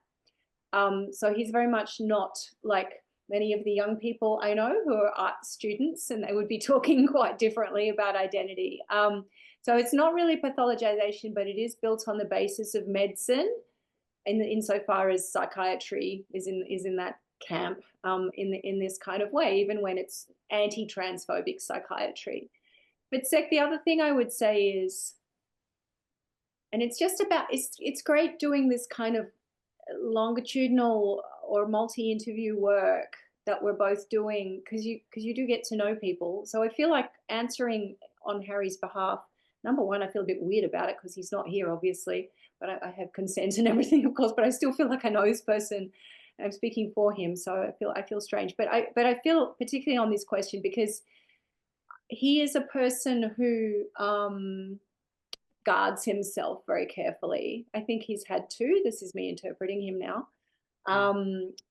So he's very much not like many of the young people I know who are art students, and they would be talking quite differently about identity. So it's not really pathologization, but it is built on the basis of medicine, and insofar as psychiatry is in that camp in this kind of way, even when it's anti-transphobic psychiatry. But the other thing I would say is, and it's just about, it's great doing this kind of longitudinal or multi-interview work that we're both doing, because you do get to know people. So I feel like answering on Harry's behalf, number one, I feel a bit weird about it because he's not here, obviously, but I have consent and everything, of course, but I still feel like I know this person and I'm speaking for him. So I feel strange, but I feel particularly on this question because he is a person who guards himself very carefully. I think he's had to. This is me interpreting him now.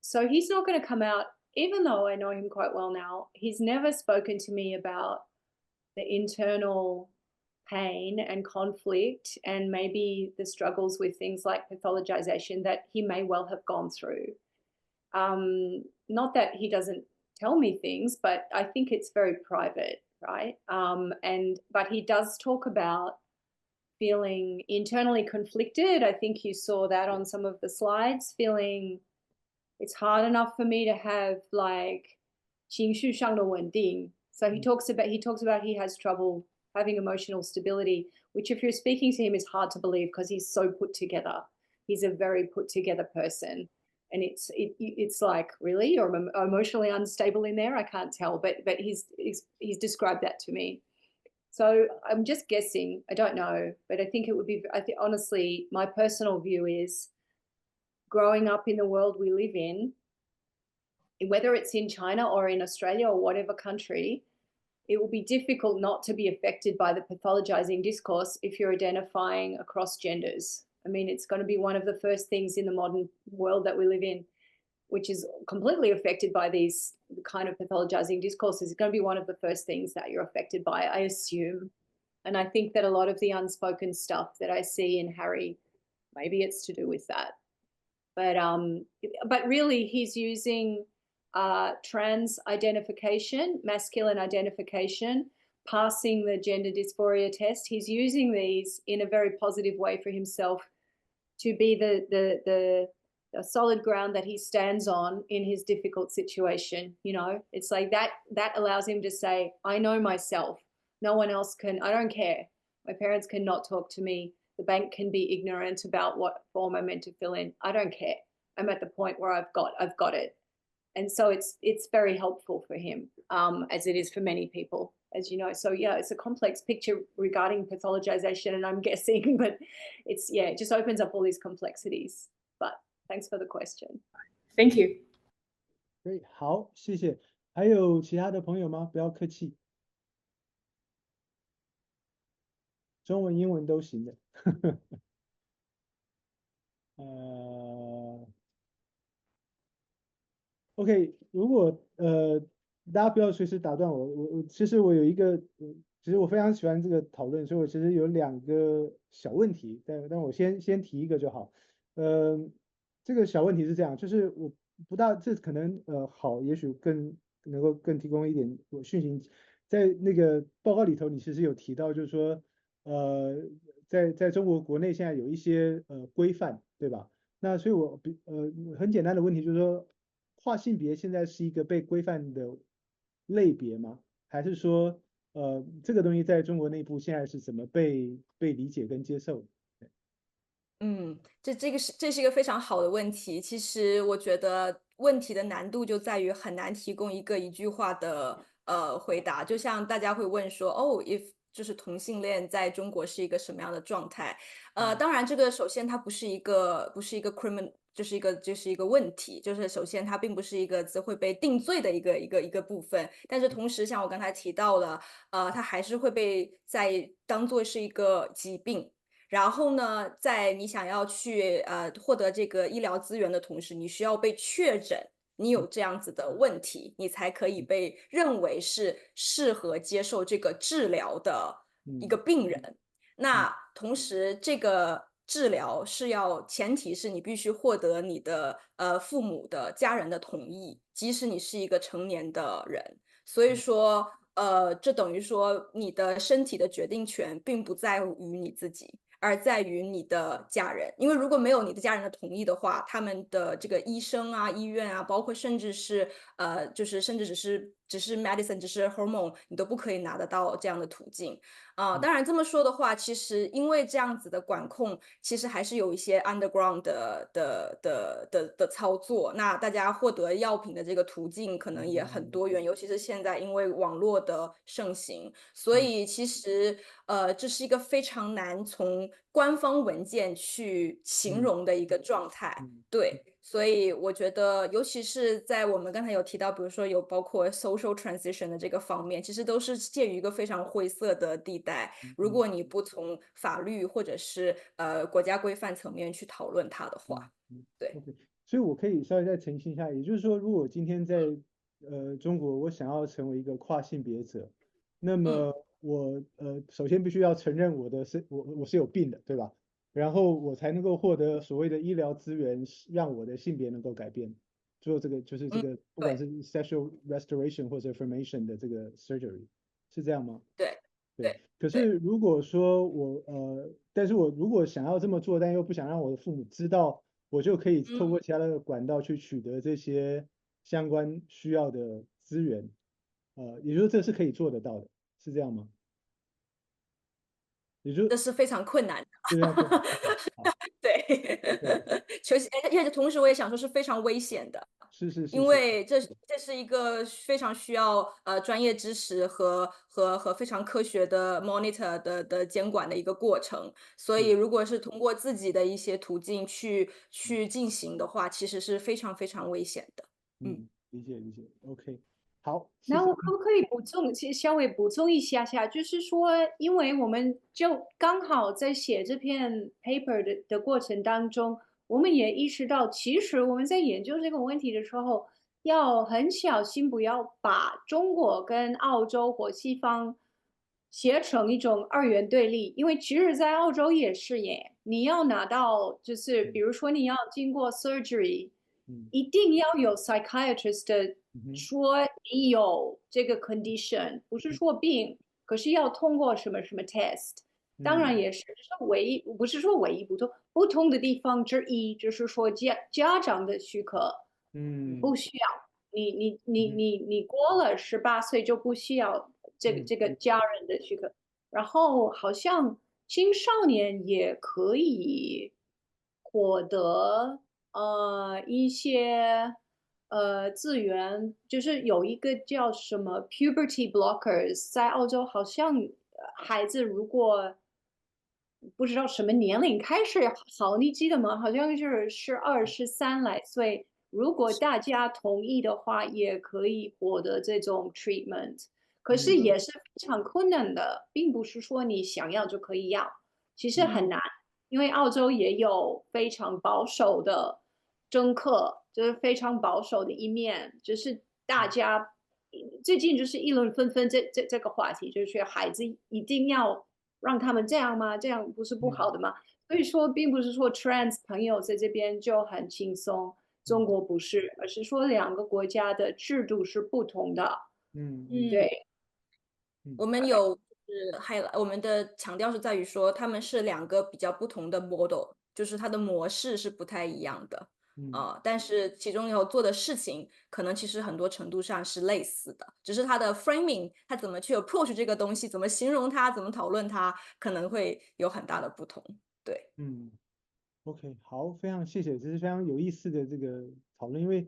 So he's not going to come out, even though I know him quite well now, he's never spoken to me about the internal pain and conflict and maybe the struggles with things like pathologization that he may well have gone through. Not that he doesn't tell me things, but I think it's very private, right? But he does talk about feeling internally conflicted. I think you saw that on some of the slides, feeling it's hard enough for me to have like 情绪上的稳定. So he talks about he has trouble having emotional stability, which if you're speaking to him is hard to believe because he's so put together. He's a very put together person. And it's like, really, you're emotionally unstable in there? I can't tell, but he's described that to me. So I'm just guessing, I don't know, but I think it would be, honestly, my personal view is growing up in the world we live in, whether it's in China or in Australia or whatever country, it will be difficult not to be affected by the pathologizing discourse if you're identifying across genders. I mean, it's going to be one of the first things in the modern world that we live in, which is completely affected by these kind of pathologizing discourses. It's going to be one of the first things that you're affected by, I assume. And I think that a lot of the unspoken stuff that I see in Harry, maybe it's to do with that. But really, he's using trans identification, masculine identification, passing the gender dysphoria test. He's using these in a very positive way for himself to be the solid ground that he stands on in his difficult situation. You know, it's like that allows him to say, I know myself. No one else can. I don't care. My parents cannot talk to me. The bank can be ignorant about what form I'm meant to fill in. I don't care. I'm at the point where I've got it. And so it's very helpful for him, as it is for many people, as you know. So yeah, it's a complex picture regarding pathologization, and I'm guessing, but it just opens up all these complexities. But thanks for the question. Thank you. Great， 好，谢谢。还有其他的朋友吗？不要客气，中文、英文都行的。OK， 如果大家不要随时打断我，其实我有一个，其实我非常喜欢这个讨论，所以我其实有2个小问题，但我先提一个就好。这个小问题是这样，就是我不大，这可能好，也许能够更提供一点讯息。在那个报告里头，你其实有提到，就是说在中国国内现在有一些规范，对吧？那所以我很简单的问题就是说，跨性别现在是一个被规范的类别吗？还是说这个东西在中国内部现在是怎么被理解跟接受的？这是一个非常好的问题。其实我觉得问题的难度就在于很难提供一句话的回答。就像大家会问说，哦 ，if 就是同性恋在中国是一个什么样的状态。嗯当然这个首先它不是一个 criminal，就是一个问题，就是首先它并不是一个会被定罪的一个部分，但是同时像我刚才提到了，它还是会被当做是一个疾病。然后呢，在你想要去获得这个医疗资源的同时，你需要被确诊你有这样子的问题，你才可以被认为是适合接受这个治疗的一个病人。那同时，这个治疗前提是你必须获得你的父母的家人的同意，即使你是一个成年的人。所以说，这等于说你的身体的决定权并不在于你自己，而在于你的家人。因为如果没有你的家人的同意的话，他们的这个医生啊、医院啊，包括甚至是甚至只是 medicine，只是 hormone，你都不可以拿得到这样的途径。当然这么说的话，其实因为这样子的管控，其实还是有一些 underground 的操作。那大家获得药品的这个途径可能也很多元，尤其是现在因为网络的盛行，所以其实这是一个非常难从官方文件去形容的一个状态。对，所以我觉得，尤其是在我们刚才有提到，比如说有包括 social transition 的这个方面，其实都是介于一个非常灰色的地带。如果你不从法律或者是国家规范层面去讨论它的话，对。 OK，所以我可以稍微再澄清一下，也就是说，如果今天在中国，我想要成为一个跨性别者，那么我首先必须要承认我是有病的，对吧？然后我才能够获得所谓的医疗资源，让我的性别能够改变，做这个就是这个不管对是 sexual restoration 或者 affirmation 的这个 surgery，是这样吗？对对，对可是如果说但是我如果想要这么做，但又不想让我的父母知道，我就可以透过其他的管道去取得这些相关需要的资源，也就是说这是可以做得到的，是这样吗？也就这是非常困难的。就这样困难。OK，好对，，OK，而且同时我也想说是非常危险的。因是是是是，为这是一个非常需要专业知识和非常科学的 monitor 的监管的一个过程，所以如果是通过自己的一些途径去进行的话，其实是非常非常危险的。理解理解，OK，好，谢谢。那我可不可以补充，其实稍微补充一下下，就是说，因为我们就刚好在写这篇 paper 的过程当中，我们也意识到，其实我们在研究这个问题的时候，要很小心，不要把中国跟澳洲或西方写成一种二元对立，因为其实，在澳洲也是耶，你要拿到，就是比如说你要经过 surgery。一定要有 psychiatrist 的说你有这个 condition，不是说病，可是要通过什么什么 test。当然也是唯一，不是说唯一不同的地方之一，就是说家长的许可，不需要。你过了18岁就不需要这个家人的许可。然后好像青少年也可以获得一些资源，就是有一个叫什么 puberty blockers，在澳洲好像孩子如果不知道什么年龄开始好，你记得吗？好像是12、13来岁，如果大家同意的话，也可以获得这种 treatment。可是也是非常困难的，并不是说你想要就可以要，其实很难，因为澳洲也有非常保守的政客，就是非常保守的一面，就是大家最近就是议论纷纷这个话题，就是孩子一定要让他们这样吗？这样不是不好的吗？所以说，并不是说 trans 朋友在这边就很轻松，中国不是，而是说两个国家的制度是不同的。对。我们有我们的强调是在于说，他们是两个比较不同的 model，就是它的模式是不太一样的。但是其中有做的事情，可能其实很多程度上是类似的，只是它的 framing，它怎么去 approach 这个东西，怎么形容它，怎么讨论它，可能会有很大的不同。对，OK，好，非常谢谢，这是非常有意思的这个讨论，因为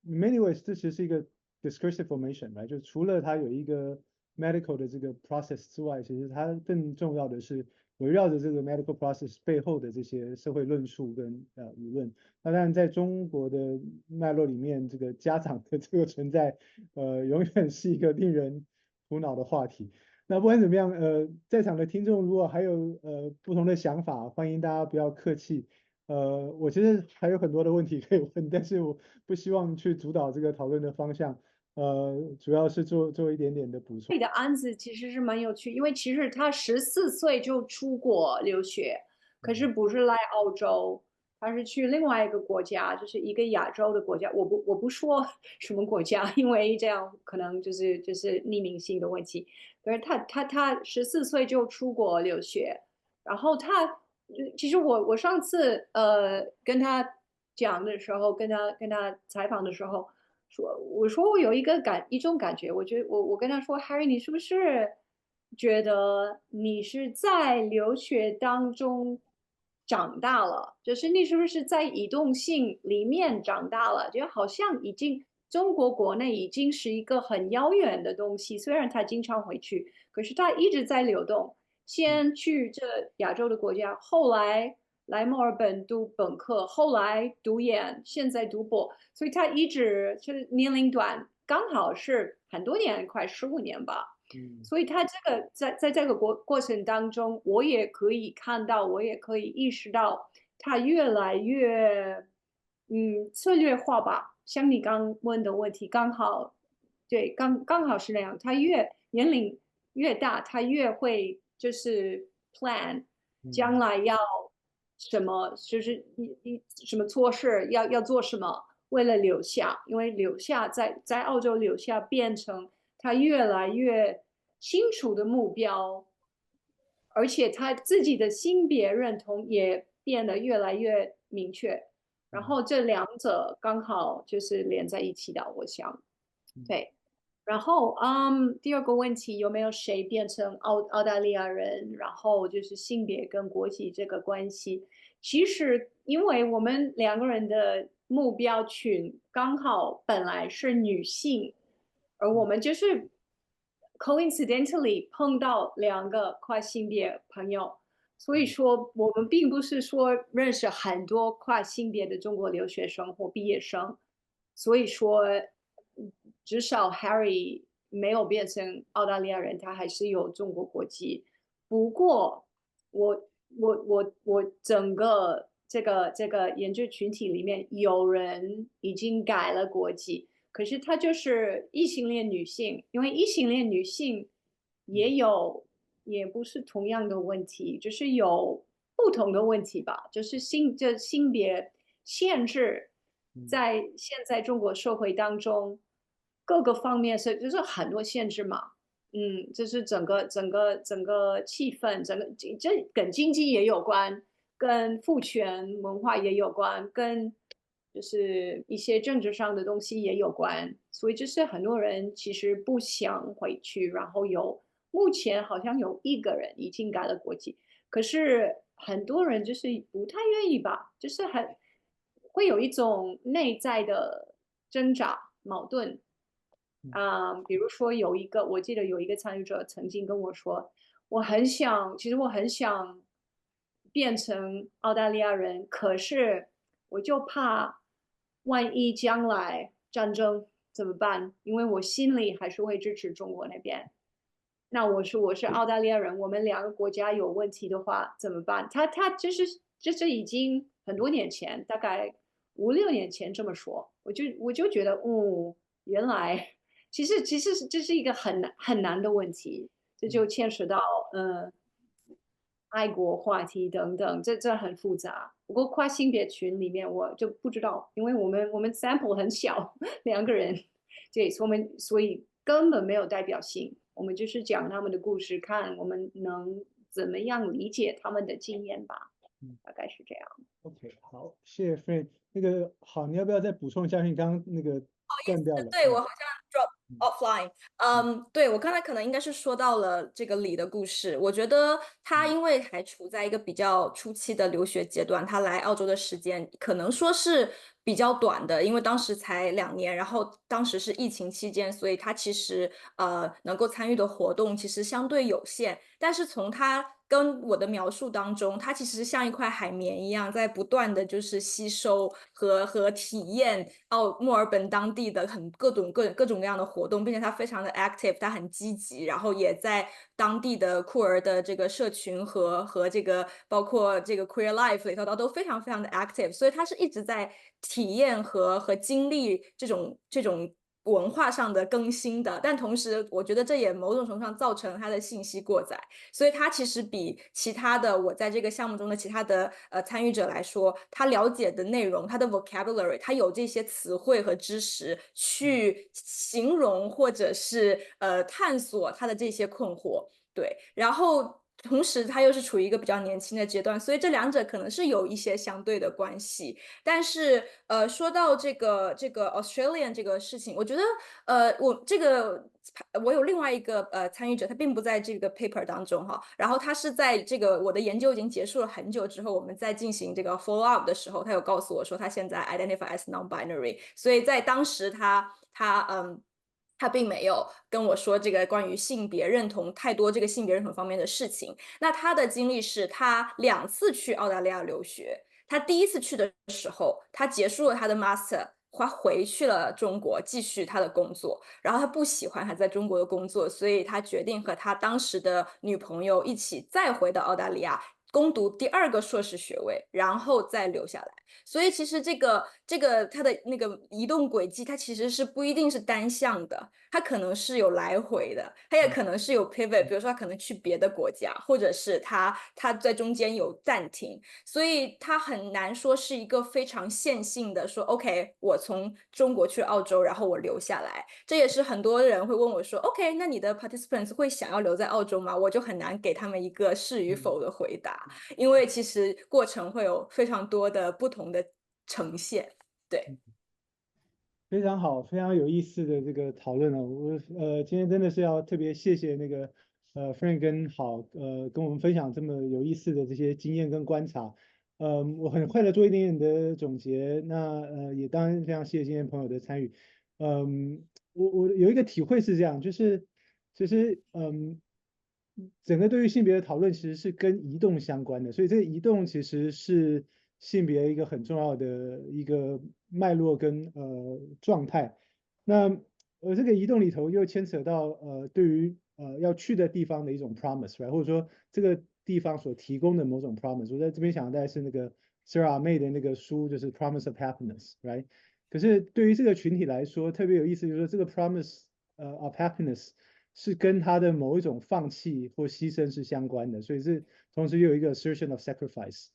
many ways 这其实是一个 discursive formation，right？就除了它有一个 medical 的这个 process 之外，其实它更重要的是围绕着这个 medical process 背后的这些社会论述跟舆论。那当然，在中国的脉络里面，这个家长的这个存在，永远是一个令人苦恼的话题。那不管怎么样，在场的听众如果还有不同的想法，欢迎大家不要客气。我其实还有很多的问题可以问，但是我不希望去主导这个讨论的方向，主要是做一点点的补充。你的案子其实是蛮有趣，因为其实他14岁就出国留学，可是不是来澳洲，他是去另外一个国家，就是一个亚洲的国家。我不说什么国家，因为这样可能就是匿名性的问题。可是他14岁就出国留学，然后其实我上次跟他讲的时候，跟他采访的时候。我说我有一种感觉，我跟他说 Harry， 你是不是觉得你是在留学当中长大了？就是你是不是在移动性里面长大了？就好像中国国内已经是一个很遥远的东西，虽然他经常回去，可是他一直在流动。先去这亚洲的国家，后来来墨尔本读本科，后来读研，现在读博，所以他一直就是年龄段刚好是很多年，快15年吧。所以他这个在这个过程当中，我也可以看到，我也可以意识到，他越来越策略化吧。像你刚问的问题，刚好对，刚好是那样。他年龄越大，他越会就是 plan 将来要什么，就是什么措施要做什么，为了留下，因为留下在澳洲留下变成他越来越清楚的目标，而且他自己的性别认同也变得越来越明确，然后这两者刚好就是连在一起的，我想，对。然后，第二个问题，有没有谁变成澳大利亚人？然后就是性别跟国籍这个关系。其实，因为我们两个人的目标群刚好本来是女性，而我们就是 coincidentally 碰到两个跨性别朋友，所以说我们并不是说认识很多跨性别的中国留学生或毕业生，所以说。至少 Harry 没有变成澳大利亚人，他还是有中国国籍。不过，我整个这个研究群体里面，有人已经改了国籍，可是他就是异性恋女性，因为异性恋女性也不是同样的问题，就是有不同的问题吧，就是性别限制，在现在中国社会当中。各个方面就是很多限制嘛，就是整个气氛，这跟经济也有关，跟父权文化也有关，跟就是一些政治上的东西也有关，所以就是很多人其实不想回去，然后目前好像有1个人已经改了国籍，可是很多人就是不太愿意吧，就是会有一种内在的挣扎矛盾。比如说我记得有一个参与者曾经跟我说，其实我很想变成澳大利亚人，可是我就怕万一将来战争怎么办？因为我心里还是会支持中国那边。那我是澳大利亚人，我们两个国家有问题的话怎么办？他就是已经很多年前，大概5、6年前这么说，我就觉得，原来。其实这是一个很难的问题，这就牵扯到爱国话题等等，这很复杂。不过跨性别群里面我就不知道，因为我们 sample 很小，2个人，对，所以根本没有代表性。我们就是讲他们的故事，看我们能怎么样理解他们的经验吧，大概是这样。OK， 好，谢谢 Frank。好，你要不要再补充一下？你刚刚那个断掉了。对，我好像 drop offline。对，我刚才可能应该是说到了这个李的故事。我觉得他因为还处在一个比较初期的留学阶段，他来澳洲的时间可能说是比较短的，因为当时才2年，然后当时是疫情期间，所以他其实能够参与的活动其实相对有限。但是从他跟我的描述当中，他其实像一块海绵一样，在不断的就是吸收和体验墨尔本当地的各种各样的活动，并且他非常的 active， 他很积极，然后也在当地的酷儿的这个社群和这个包括这个 queer life 里头都非常非常的 active， 所以他是一直在体验和经历这种文化上的更新的，但同时我觉得这也某种程度上造成他的信息过载，所以他其实比其他的我在这个项目中的其他的参与者来说，他了解的内容，他的 vocabulary， 他有这些词汇和知识去形容或者是探索他的这些困惑，对，然后同时他又是处于一个比较年轻的阶段，所以这两者可能是有一些相对的关系。但是说到这个 Australian 这个事情，我觉得我有另外一个参与者，他并不在这个 paper 当中哈，然后他是在这个我的研究已经结束了很久之后，我们在进行这个 follow up 的时候，他有告诉我说他现在 identify as non-binary， 所以在当时他并没有跟我说这个关于性别认同太多这个性别认同方面的事情。那他的经历是他2次去澳大利亚留学，他第一次去的时候，他结束了他的 master， 他回去了中国继续他的工作，然后他不喜欢他在中国的工作，所以他决定和他当时的女朋友一起再回到澳大利亚攻读第2个硕士学位，然后再留下来。所以其实这个它的那个移动轨迹，它其实是不一定是单向的，它可能是有来回的，它也可能是有 pivot， 比如说它可能去别的国家，或者是它在中间有暂停，所以它很难说是一个非常线性的说 OK， 我从中国去澳洲，然后我留下来。这也是很多人会问我说 OK， 那你的 participants 会想要留在澳洲吗？我就很难给他们一个是与否的回答，因为其实过程会有非常多的不同的呈现。对，非常好，非常有意思的这个讨论哦。今天真的是要特别谢谢那个Frank 跟跟我们分享这么有意思的这些经验跟观察。我很快的做一点点的总结。那也当然非常谢谢今天朋友的参与。我有一个体会是这样，就是其实整个对于性别的讨论其实是跟移动相关的，所以这个移动其实是性别一个很重要的一个脉络跟状态。那这个移动里头又牵扯到对于要去的地方的一种 promise，right？ 或者说这个地方所提供的某种 promise。我在这边想的大概是那个 Sarah May 的那个书，就是 Promise of Happiness，right？ 可是对于这个群体来说，特别有意思，就是说这个 promise of happiness 是跟他的某一种放弃或牺牲是相关的，所以是同时又有一个 assertion of sacrifice。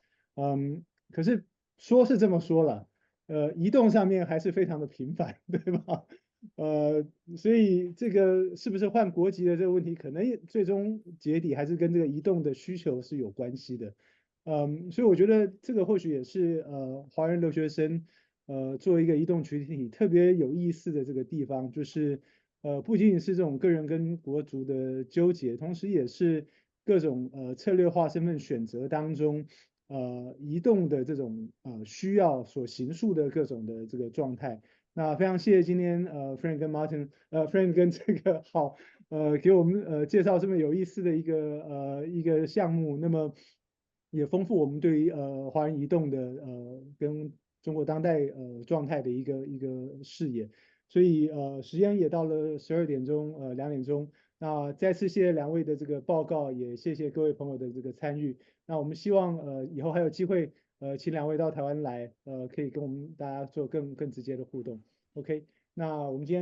可是说是这么说了，移动上面还是非常的频繁，对吧？所以这个是不是换国籍的这个问题，可能最终结底还是跟这个移动的需求是有关系的。所以我觉得这个或许也是华人留学生作为一个移动群体特别有意思的这个地方，就是不仅仅是这种个人跟国族的纠结，同时也是各种策略化身份选择当中移动的这种需要所形塑的各种的这个状态。那非常谢谢今天Frank 跟 Frank 跟这个给我们介绍这么有意思的一个项目，那么也丰富我们对于华人移动的跟中国当代状态的一个视野。所以时间也到了12点钟2点钟。那再次谢谢2位的这个报告，也谢谢各位朋友的这个参与。那我们希望以后还有机会请2位到台湾来可以跟我们大家做更直接的互动。OK，那我们今天就